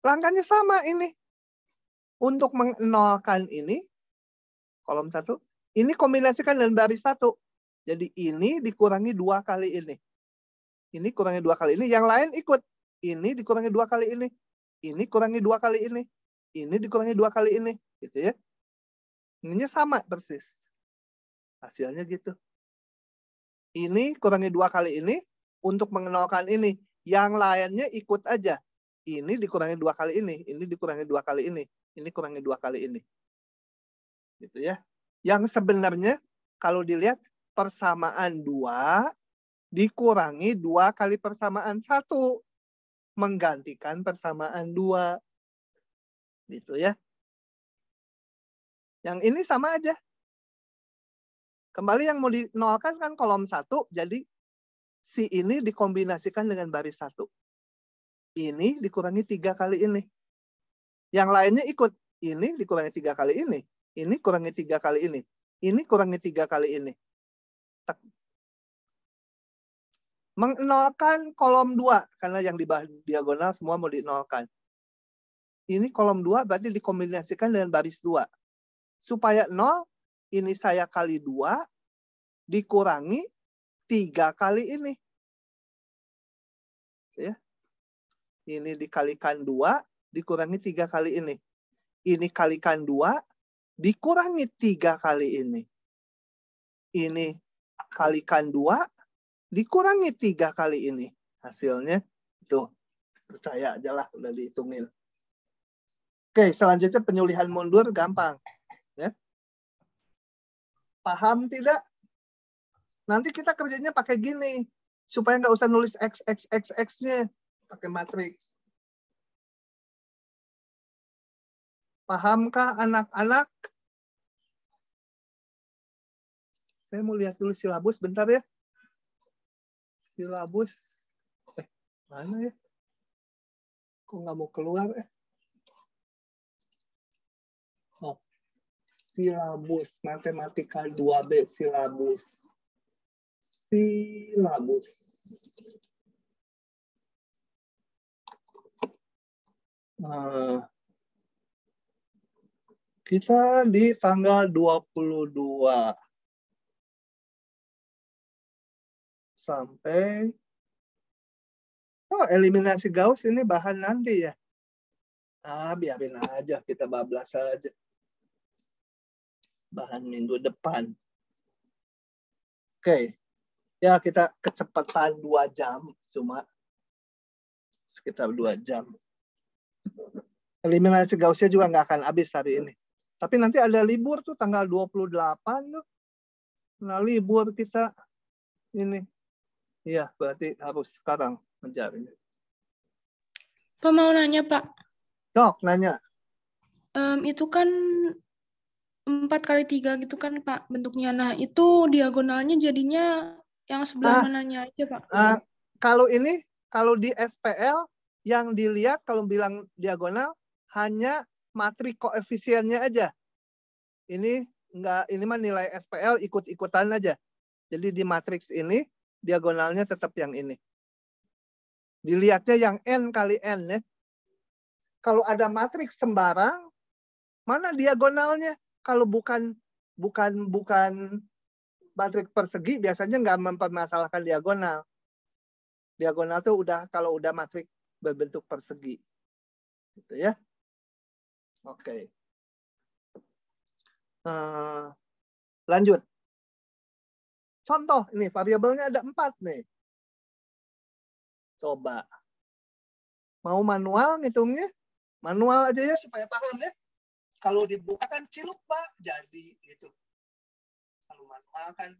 A: Langkahnya sama ini. Untuk menolkan ini, kolom 1, ini kombinasikan dengan baris 1. Jadi ini dikurangi 2 kali ini. Ini kurangi 2 kali ini. Yang lain ikut. Ini dikurangi 2 kali ini. Ini kurangi 2 kali ini. Ini dikurangi 2 kali ini. Gitu ya. Ininya sama persis. Hasilnya gitu. Ini kurangi 2 kali ini. Untuk mengenalkan ini, yang lainnya ikut aja. Ini dikurangi 2 kali ini, ini dikurangi 2 kali ini, ini kurangi 2 kali ini. Gitu ya. Yang sebenarnya kalau dilihat persamaan 2 dikurangi 2 kali persamaan 1 menggantikan persamaan 2. Gitu ya. Yang ini sama aja. Kembali yang mau dinolkan kan kolom 1, jadi si ini dikombinasikan dengan baris 1. Ini dikurangi 3 kali ini. Yang lainnya ikut. Ini dikurangi 3 kali ini. Ini kurangi 3 kali ini. Ini kurangi 3 kali ini. Menolkan kolom 2. Karena yang di bawah diagonal semua mau dinolkan. Ini kolom 2 berarti dikombinasikan dengan baris 2. Supaya 0, ini saya kali 2 dikurangi 3 kali ini. Ya. Ini dikalikan 2, dikurangi 3 kali ini. Ini kalikan 2, dikurangi 3 kali ini. Ini kalikan 2, dikurangi 3 kali ini. Hasilnya itu. Percaya aja lah, udah dihitungin. Oke, selanjutnya penyulihan mundur gampang. Ya. Paham tidak? Nanti kita kerjanya pakai gini. Supaya nggak usah nulis X-nya. Pakai matriks. Pahamkah anak-anak? Saya mau lihat dulu silabus bentar ya. Silabus. Mana ya? Kok nggak mau keluar ya? Oh. Silabus. Matematika 2B silabus. Silabus. Kita di tanggal 22. sampai eliminasi Gauss ini bahan nanti ya. Biarin aja, kita bablas aja. Bahan minggu depan. Oke. Ya, kita kecepatan 2 jam. Cuma sekitar 2 jam. Eliminasi Gauss-nya juga nggak akan habis hari ini. Tapi nanti ada libur tuh tanggal 28 tuh. Nah, libur kita ini. Iya, berarti harus sekarang mencarinya.
E: Pak mau nanya, Pak.
A: Sok, nanya.
E: Itu kan 4x3 gitu kan, Pak, bentuknya. Nah, itu diagonalnya jadinya yang sebelah mananya aja, Pak?
A: Kalau ini, kalau di SPL, yang dilihat kalau bilang diagonal, hanya matrik koefisiennya aja. Ini enggak, ini mah nilai SPL ikut-ikutan aja. Jadi di matriks ini, diagonalnya tetap yang ini. Dilihatnya yang N kali N ya. Kalau ada matriks sembarang, mana diagonalnya? Kalau bukan matriks persegi, biasanya nggak mempermasalahkan diagonal. Diagonal tuh udah kalau udah matriks berbentuk persegi, gitu ya. Oke. Lanjut. Contoh ini variabelnya ada 4 nih. Coba. Mau manual ngitungnya? Manual aja ya supaya paham ya. Kalau dibuka kan ciluk Pak, jadi itu. Kalau manual kan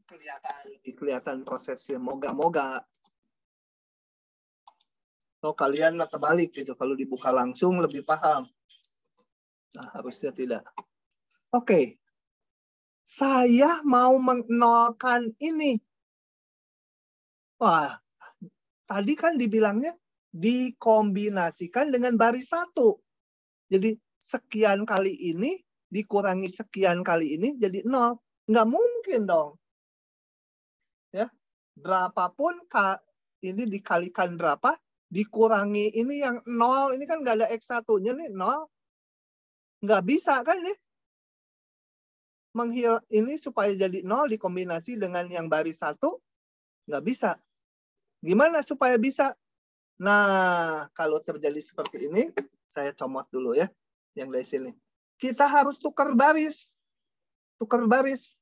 A: kelihatan prosesnya. Moga-moga. Kalau kalian terbalik gitu, kalau dibuka langsung lebih paham. Nah, harusnya tidak. Oke. Saya mau menolkan ini. Wah, tadi kan dibilangnya dikombinasikan dengan baris 1. Jadi sekian kali ini dikurangi sekian kali ini jadi 0. Nggak mungkin dong. Ya, berapapun ini dikalikan berapa, dikurangi ini yang 0, ini kan nggak ada X1-nya nih, 0. Nggak bisa kan nih. Ini supaya jadi 0 dikombinasi dengan yang baris 1, nggak bisa. Gimana supaya bisa? Nah, kalau terjadi seperti ini, saya comot dulu ya, yang dari sini. Kita harus tukar baris. Tukar baris.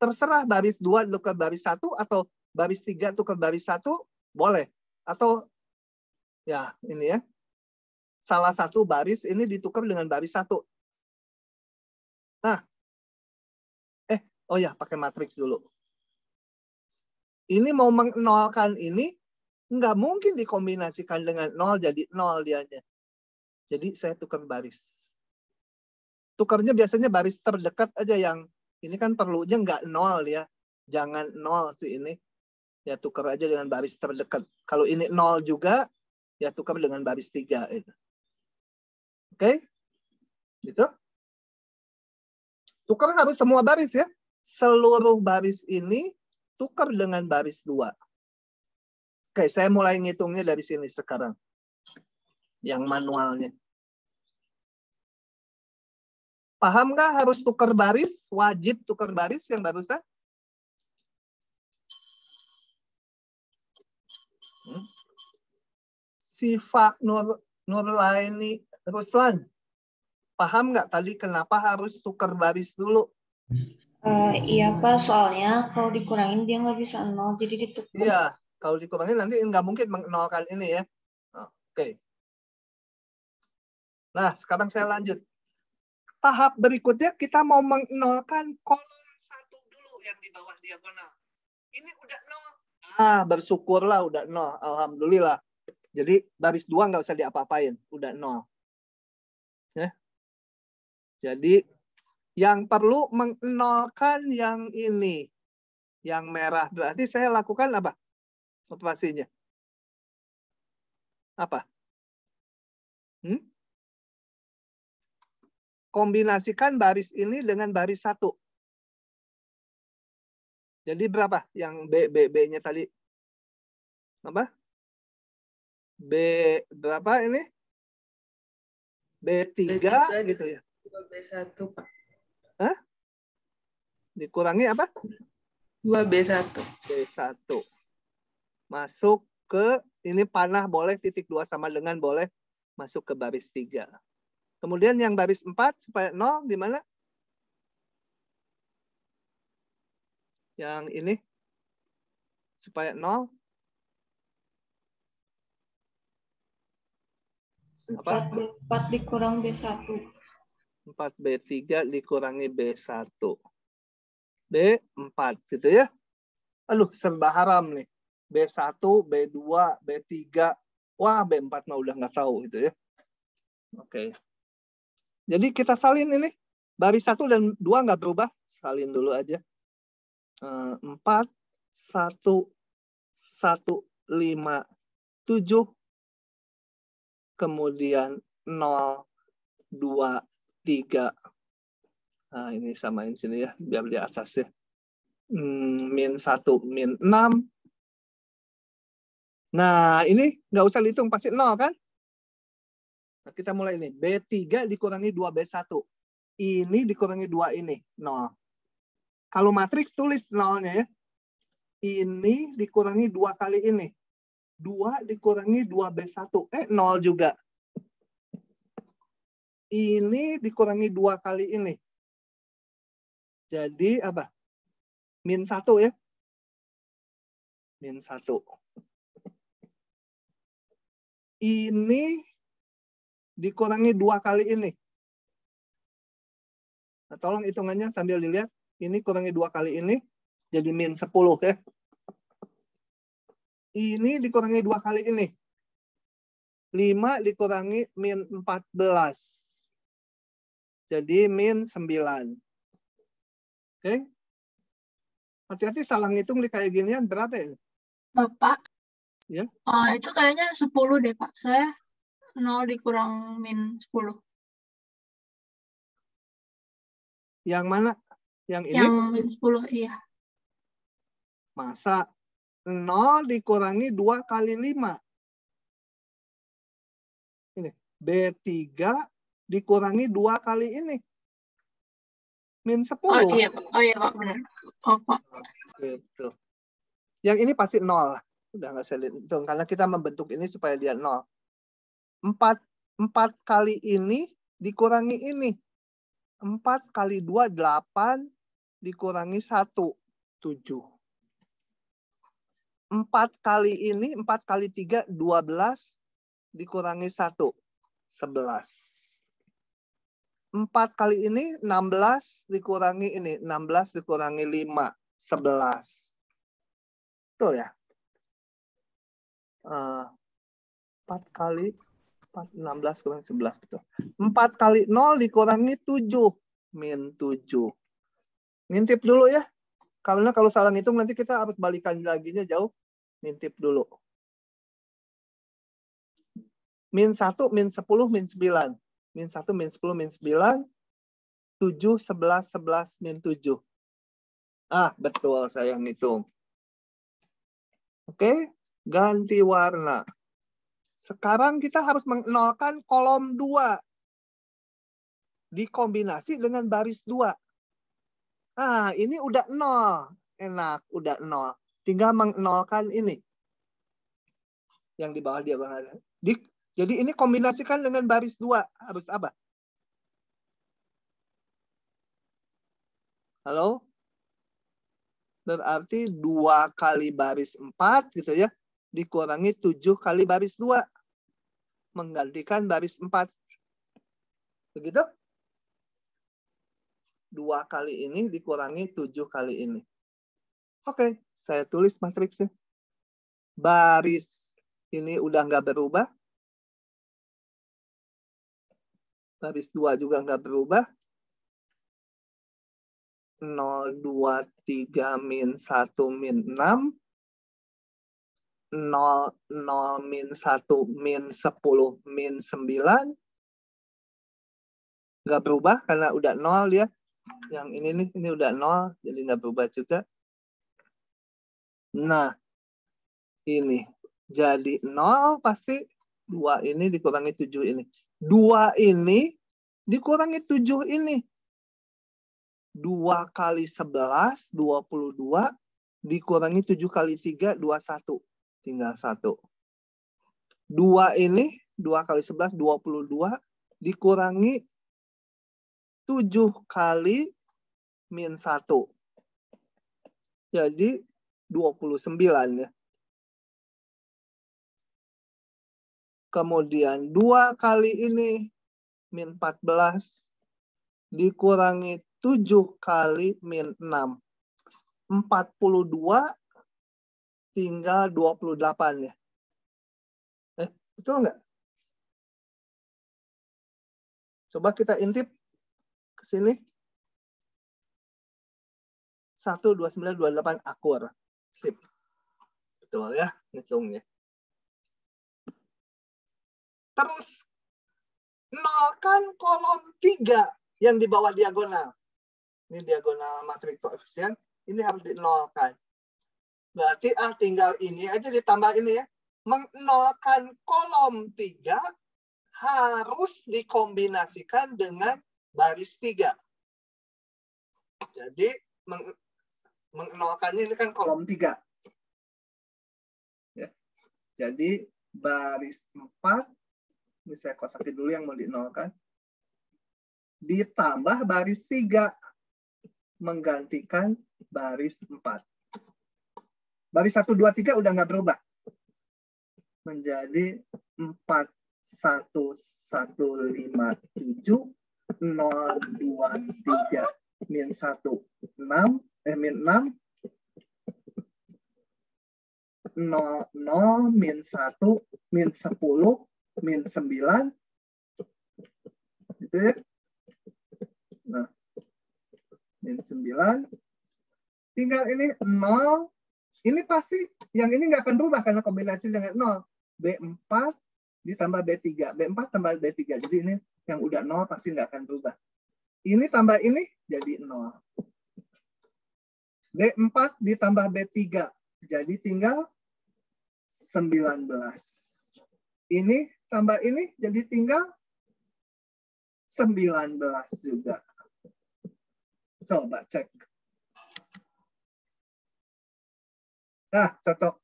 A: Terserah baris 2 tukar baris 1, atau baris 3 tukar baris 1, boleh. Atau, ya ini ya, salah satu baris ini ditukar dengan baris 1. Nah, oh ya, pakai matriks dulu. Ini mau menolkan ini, nggak mungkin dikombinasikan dengan 0 jadi 0 dianya. Jadi saya tukar baris. Tukarnya biasanya baris terdekat aja yang ini kan perlunya nggak 0 ya. Jangan 0 sih ini. Ya tukar aja dengan baris terdekat. Kalau ini 0 juga, ya tukar dengan baris 3. Oke? Gitu. Tukar harus semua baris ya. Seluruh baris ini tukar dengan baris 2. Oke, saya mulai ngitungnya dari sini sekarang. Yang manualnya. Paham nggak harus tukar baris? Wajib tukar baris yang barusan? Siva Nurlaini Ruslan. Paham nggak tadi kenapa harus tukar baris dulu?
B: Iya Pak, soalnya kalau dikurangin dia nggak bisa 0, jadi ditukar.
A: Iya, kalau dikurangin nanti nggak mungkin menolkan ini ya. Oke. Nah, sekarang saya lanjut. Tahap berikutnya kita mau menolkan kolom 1 dulu yang di bawah diagonal. Ini udah 0. Bersyukurlah udah 0. Alhamdulillah. Jadi baris 2 nggak usah diapa-apain. Udah 0. Ya. Jadi yang perlu menolkan yang ini. Yang merah. Berarti saya lakukan apa? Operasinya. Apa? Kombinasikan baris ini dengan baris 1. Jadi berapa? Yang B-nya tadi? Apa? B berapa ini? B3 gitu ya?
F: B1, Pak.
A: Hah? Dikurangi apa?
F: 2B1.
A: B1. Masuk ke, ini panah boleh titik 2 sama dengan boleh masuk ke baris 3. Kemudian yang baris 4 supaya 0 di mana? Yang ini supaya 0. Apa?
B: 4 dikurang B1.
A: 4B3 dikurangi B1. B4 gitu ya. Aduh, serba haram nih. B1, B2, B3. Wah, B4 mah udah nggak tahu gitu ya. Oke. Jadi kita salin ini. Baris 1 dan 2 nggak berubah. Salin dulu aja. 4, 1, 1, 5, 7. Kemudian 0, 2, 3. Nah, ini samain sini ya, biar di atas ya. -1, -6. Nah, ini nggak usah dihitung, pasti 0 kan? Nah, kita mulai ini. B3 dikurangi 2B1. Ini dikurangi 2 ini, 0. Kalau matriks tulis 0-nya ya. Ini dikurangi 2 kali ini. 2 dikurangi 2B1. 0 juga. Ini dikurangi 2 kali ini. Jadi apa? -1 ya. -1. Ini dikurangi 2 kali ini. Nah, tolong hitungannya sambil dilihat. Ini kurangi 2 kali ini. Jadi -10 ya. Ini dikurangi 2 kali ini. 5 dikurangi -14. Jadi -9. Oke. Hati-hati salah ngitung di kayak ginian berapa ya?
F: Bapak,
A: Ya.
F: itu kayaknya 10 deh, Pak. Saya 0 dikurang -10.
A: Yang mana? Yang ini?
F: Yang -10, iya.
A: Masa 0 dikurangi 2 kali 5. Ini. B3 dikurangi 2 kali ini. -10.
F: Oh iya, Pak. Oh iya, Pak. Benar. Oh, Pak.
A: Gitu. Yang ini pasti 0 lah. Udah nggak saya hitung. Karena kita membentuk ini supaya dia 0. 4 kali ini dikurangi ini. 4 kali 2, 8. Dikurangi 1, 7. 4 kali ini, 4 kali 3, 12. Dikurangi 1, 11. 4 kali ini, 16 dikurangi ini. 16 dikurangi 5, 11. Betul ya? 4 kali 4, 16 kurangi 11. Betul. 4 kali 0 dikurangi 7. -7. Ngintip dulu ya. Karena kalau salah ngitung nanti kita harus balikan laginya jauh. Ngintip dulu. -1, -10, -9. -1, -10, -9. 7, 11, 11, -7. Ah, betul saya ngitung. Oke, ganti warna. Sekarang kita harus menolkan kolom 2. Dikombinasi dengan baris 2. Ah, ini udah 0. Enak, udah 0. Tinggal menolkan ini. Yang di bawah dia. Jadi ini kombinasikan dengan baris 2. Harus apa? Halo? Berarti 2 kali baris 4 gitu ya. Dikurangi 7 kali baris 2. Menggantikan baris 4. Begitu? 2 kali ini dikurangi 7 kali ini. Oke, saya tulis matriksnya. Baris ini udah nggak berubah. Baris 2 juga nggak berubah. 0, 2, 3, -1, -6. 0, 0, -1, -10, -9. Nggak berubah karena udah 0 dia. Yang ini nih, ini udah 0. Jadi nggak berubah juga. Nah, ini. Jadi 0 pasti 2 ini dikurangi 7 ini. 2 ini dikurangi 7 ini. 2 kali 11, 22. Dikurangi 7 kali 3, 21. tinggal 1. 2 ini, 2 kali 11, 22, dikurangi 7 kali min 1. Jadi 29 ya. Kemudian 2 kali ini, min 14, dikurangi 7 kali min 6. 42 tinggal 28 ya. Betul nggak? Coba kita intip ke sini. 1, 29, 28 akur. Sip. Betul ya, hitungnya. Terus, nolkan kolom 3 yang di bawah diagonal. Ini diagonal matriks koefisien. Ini harus dinolkan. Berarti tinggal ini aja ditambah ini ya. Menolkan kolom 3 harus dikombinasikan dengan baris 3. Jadi, menolkannya ini kan kolom 3. Ya. Jadi, baris 4, ini saya kotakin dulu yang mau dinolkan, ditambah baris 3, menggantikan baris 4. Baris 1, 2, 3 udah nggak berubah. Menjadi 4, 1, 1, 5, 7, 0, 2, 3, min 1, 6, min 6, 0, 0, min 1, min 10, min 9. Gitu ya. Nah, min 9. Tinggal ini 0. Ini pasti, yang ini nggak akan berubah karena kombinasi dengan 0. B4 ditambah B3. B4 tambah B3. Jadi ini yang udah 0 pasti nggak akan berubah. Ini tambah ini jadi 0. B4 ditambah B3. Jadi tinggal 19. Ini tambah ini jadi tinggal 19 juga. Coba cek. Nah, cocok.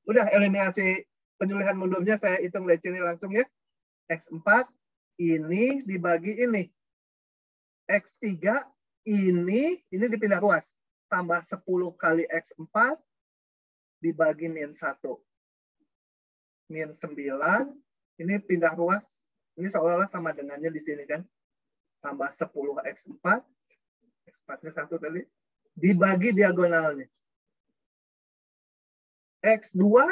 A: Udah eliminasi penyulihan mundurnya saya hitung dari sini langsung ya. X4 ini dibagi ini. X3 ini dipindah ruas. Tambah 10 kali X4 dibagi min 1. Min 9, ini pindah ruas. Ini seolah-olah sama dengannya di sini kan. Tambah 10 X4. X4-nya 1 tadi. Dibagi diagonalnya. X2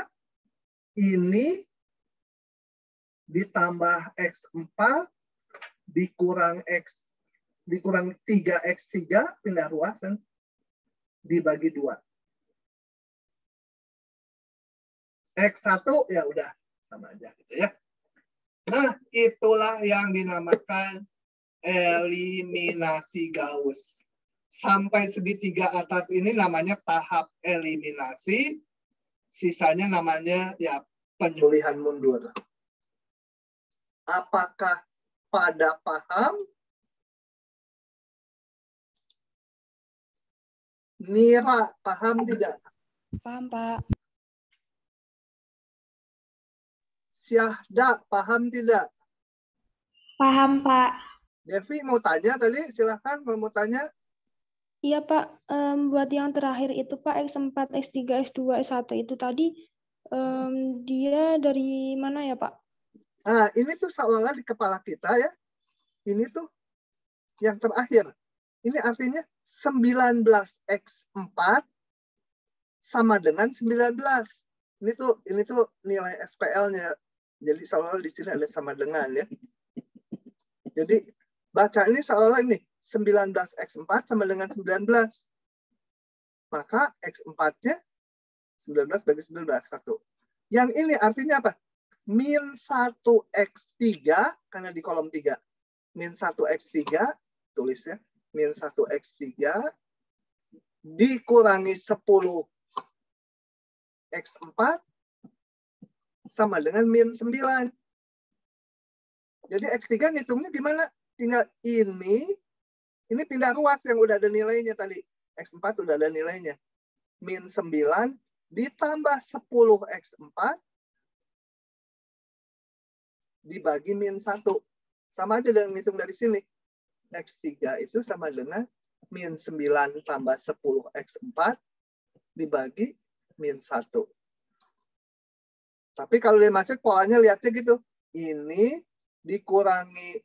A: ini ditambah X4 dikurang 3X3 pindah ruas kan dibagi 2. X1 ya udah sama aja gitu ya. Nah, itulah yang dinamakan eliminasi Gauss. Sampai segitiga atas ini namanya tahap eliminasi. Sisanya namanya ya penyulihan mundur. Apakah pada paham? Nira, paham tidak?
E: Paham, Pak.
A: Syahda, paham tidak?
C: Paham, Pak.
A: Devi mau tanya tadi, silahkan mau tanya.
E: Iya, Pak. Buat yang terakhir itu, Pak, X4, X3, X2, S1 itu tadi, dia dari mana ya, Pak?
A: Nah, ini tuh seolah-olah di kepala kita ya. Ini tuh yang terakhir. Ini artinya 19X4 sama dengan 19. Ini tuh nilai SPL-nya. Jadi seolah-olah di sini ada sama dengan ya. Jadi baca ini seolah-olah ini 19X4 sama dengan 19. Maka X4-nya 19 bagi 19, 1. Yang ini artinya apa? Min 1X3, karena di kolom 3. Min 1X3, tulis ya. Min 1X3 dikurangi 10 X4 sama dengan min 9. Jadi X3 ngitungnya gimana? Tinggal ini pindah ruas yang udah ada nilainya tadi. X4 udah ada nilainya. Min 9 ditambah 10x4 dibagi min 1. Sama aja dengan ngitung dari sini. X3 itu sama dengan min 9 tambah 10x4 dibagi min 1. Tapi kalau dia masuk polanya lihatnya gitu. Ini dikurangi,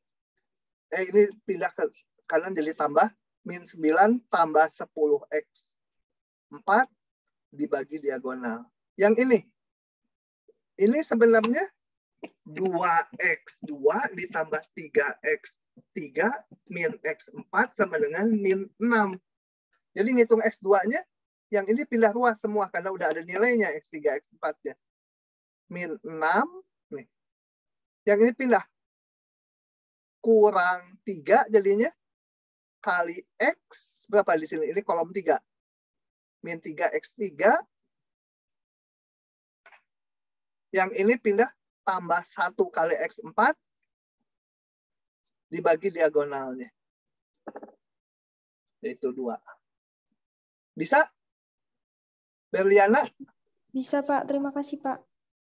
A: ini pindah ke kanan jadi tambah min 9 tambah 10x4 dibagi diagonal. Yang ini sebenarnya 2x2 ditambah 3x3 min x4 sama dengan min 6. Jadi ngitung x2-nya, yang ini pindah ruas semua karena udah ada nilainya x3, x4-nya. Min 6, nih. Yang ini pindah. Kurang 3 jadinya kali x, berapa di sini? Ini kolom 3. Min 3x3. Yang ini pindah tambah 1 kali x4 dibagi diagonalnya. Yaitu 2. Bisa? Berliana?
E: Bisa, Pak. Terima kasih, Pak.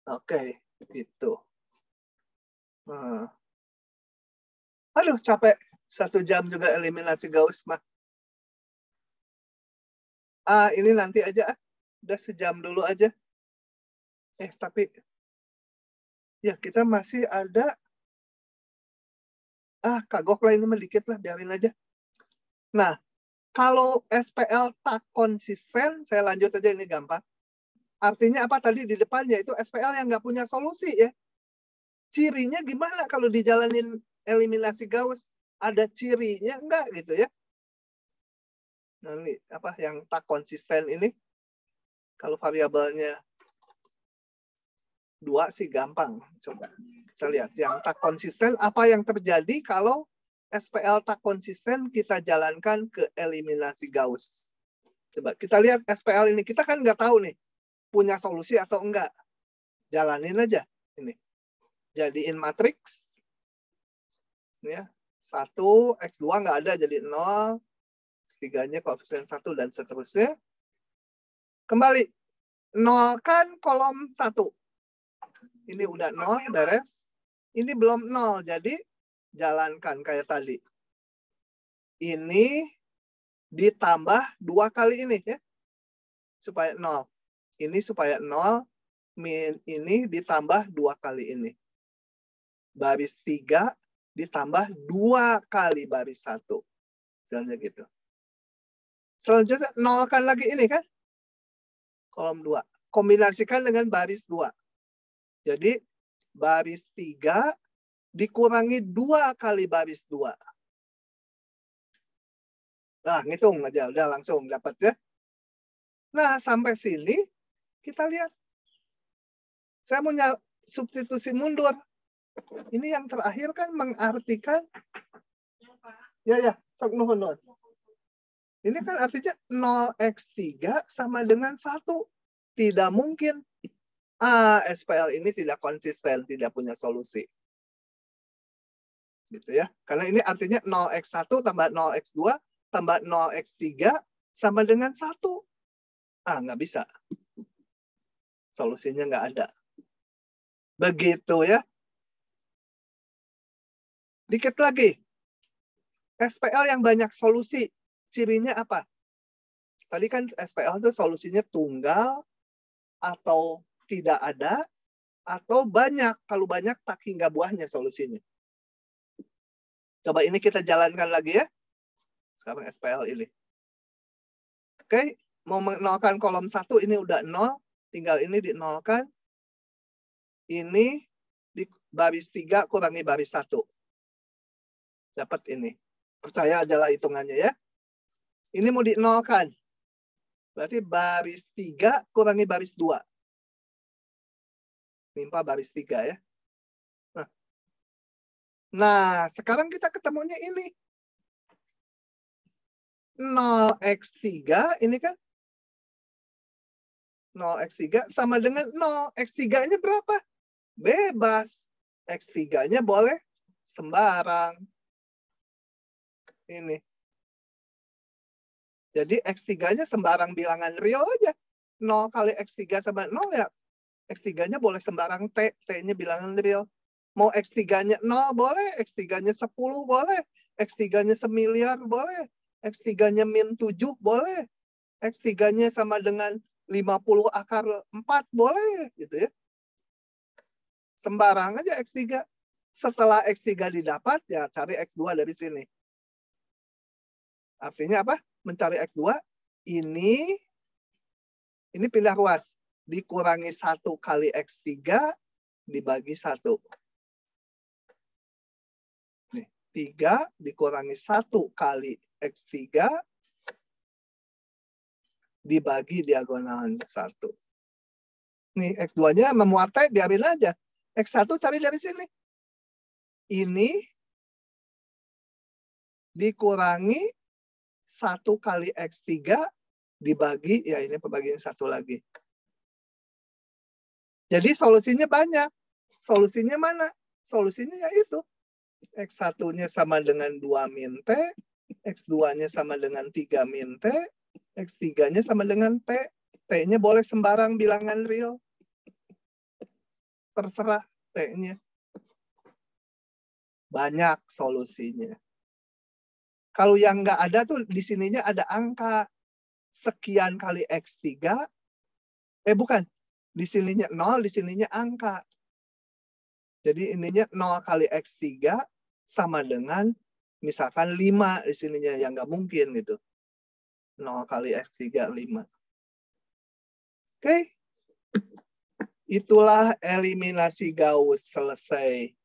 A: Oke, gitu. Nah. Aduh, capek. 1 jam juga eliminasi Gauss mah. Ini nanti aja. Udah sejam dulu aja. Tapi ya kita masih ada. Kagok lah ini sedikit lah, biarin aja. Nah, kalau SPL tak konsisten, saya lanjut aja, ini gampang. Artinya apa tadi di depannya itu SPL yang nggak punya solusi ya. Cirinya gimana kalau dijalanin eliminasi Gauss? Ada cirinya enggak gitu ya? Nah, ini apa yang tak konsisten ini? Kalau variabelnya 2 sih gampang. Coba kita lihat yang tak konsisten, apa yang terjadi kalau SPL tak konsisten kita jalankan ke eliminasi Gauss. Coba kita lihat SPL ini, kita kan nggak tahu nih punya solusi atau enggak. Jalanin aja ini. Jadiin matriks. Ya, 1, X2 nggak ada jadi 0. X3-nya koefisien 1 dan seterusnya. Kembali. 0 kan kolom 1. Ini udah 0, beres. Ini belum 0, jadi jalankan kayak tadi. Ini ditambah 2 kali ini ya. Supaya 0. Ini supaya 0, min ini ditambah 2 kali ini. Baris 3 ditambah 2 kali baris 1. Misalnya gitu. Selanjutnya nolkan lagi ini kan. Kolom 2. Kombinasikan dengan baris 2. Jadi baris 3 dikurangi 2 kali baris 2. Nah, ngitung aja. Udah langsung dapat ya. Nah, sampai sini kita lihat. Saya mau substitusi mundur. Ini yang terakhir kan mengartikan. Ya, sok nuhun. Ini kan artinya 0x3 sama dengan 1. Tidak mungkin. SPL ini tidak konsisten, tidak punya solusi. Gitu ya. Karena ini artinya 0x1 tambah 0x2 tambah 0x3 sama dengan 1. Nggak bisa. Solusinya nggak ada. Begitu ya. Dikit lagi. SPL yang banyak solusi. Cirinya apa? Tadi kan SPL itu solusinya tunggal atau tidak ada atau banyak. Kalau banyak tak hingga buahnya solusinya. Coba ini kita jalankan lagi ya. Sekarang SPL ini. Oke, mau menolkan kolom 1 ini udah 0, tinggal ini dinolkan. Ini di baris 3 kurangi baris 1. Dapat ini. Percaya ajalah hitungannya ya. Ini mau dinolkan. Berarti baris 3 kurangi baris 2. Nimpa baris 3 ya. Nah, sekarang kita ketemunya ini. 0x3 ini kan. 0x3 sama dengan 0. X3-nya berapa? Bebas. X3-nya boleh sembarang. Ini. Jadi X3-nya sembarang bilangan real aja. 0 kali X3 sama 0 ya X3-nya boleh sembarang T. T-nya bilangan real. Mau X3-nya 0 boleh, X3-nya 10 boleh, X3-nya semiliar boleh, X3-nya min 7 boleh, X3-nya sama dengan 50 akar 4 boleh, gitu ya. Sembarang aja X3. Setelah X3 didapat, ya cari X2 dari sini. Artinya apa? Mencari X2, ini pindah ruas. Dikurangi 1 kali X3, dibagi 1. Nih, 3 dikurangi 1 kali X3, dibagi diagonal 1. Nih, X2-nya memuat T, biarin aja. X1 cari dari sini. Ini dikurangi 1 kali X3 dibagi, ya ini pembagian 1 lagi. Jadi solusinya banyak. Solusinya mana? Solusinya ya itu. X1-nya sama dengan 2 min T, X2-nya sama dengan 3 min T, X3-nya sama dengan T. T-nya boleh sembarang bilangan real. Terserah T-nya. Banyak solusinya. Kalau yang nggak ada tuh di sininya ada angka sekian kali X3. Bukan. Di sininya 0, di sininya angka. Jadi ininya 0 kali X3 sama dengan misalkan 5 di sininya. Yang nggak mungkin gitu. 0 kali X3, 5. Oke. Itulah eliminasi Gauss selesai.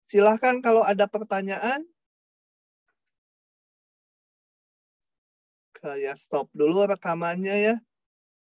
A: Silahkan kalau ada pertanyaan. Saya stop dulu rekamannya ya.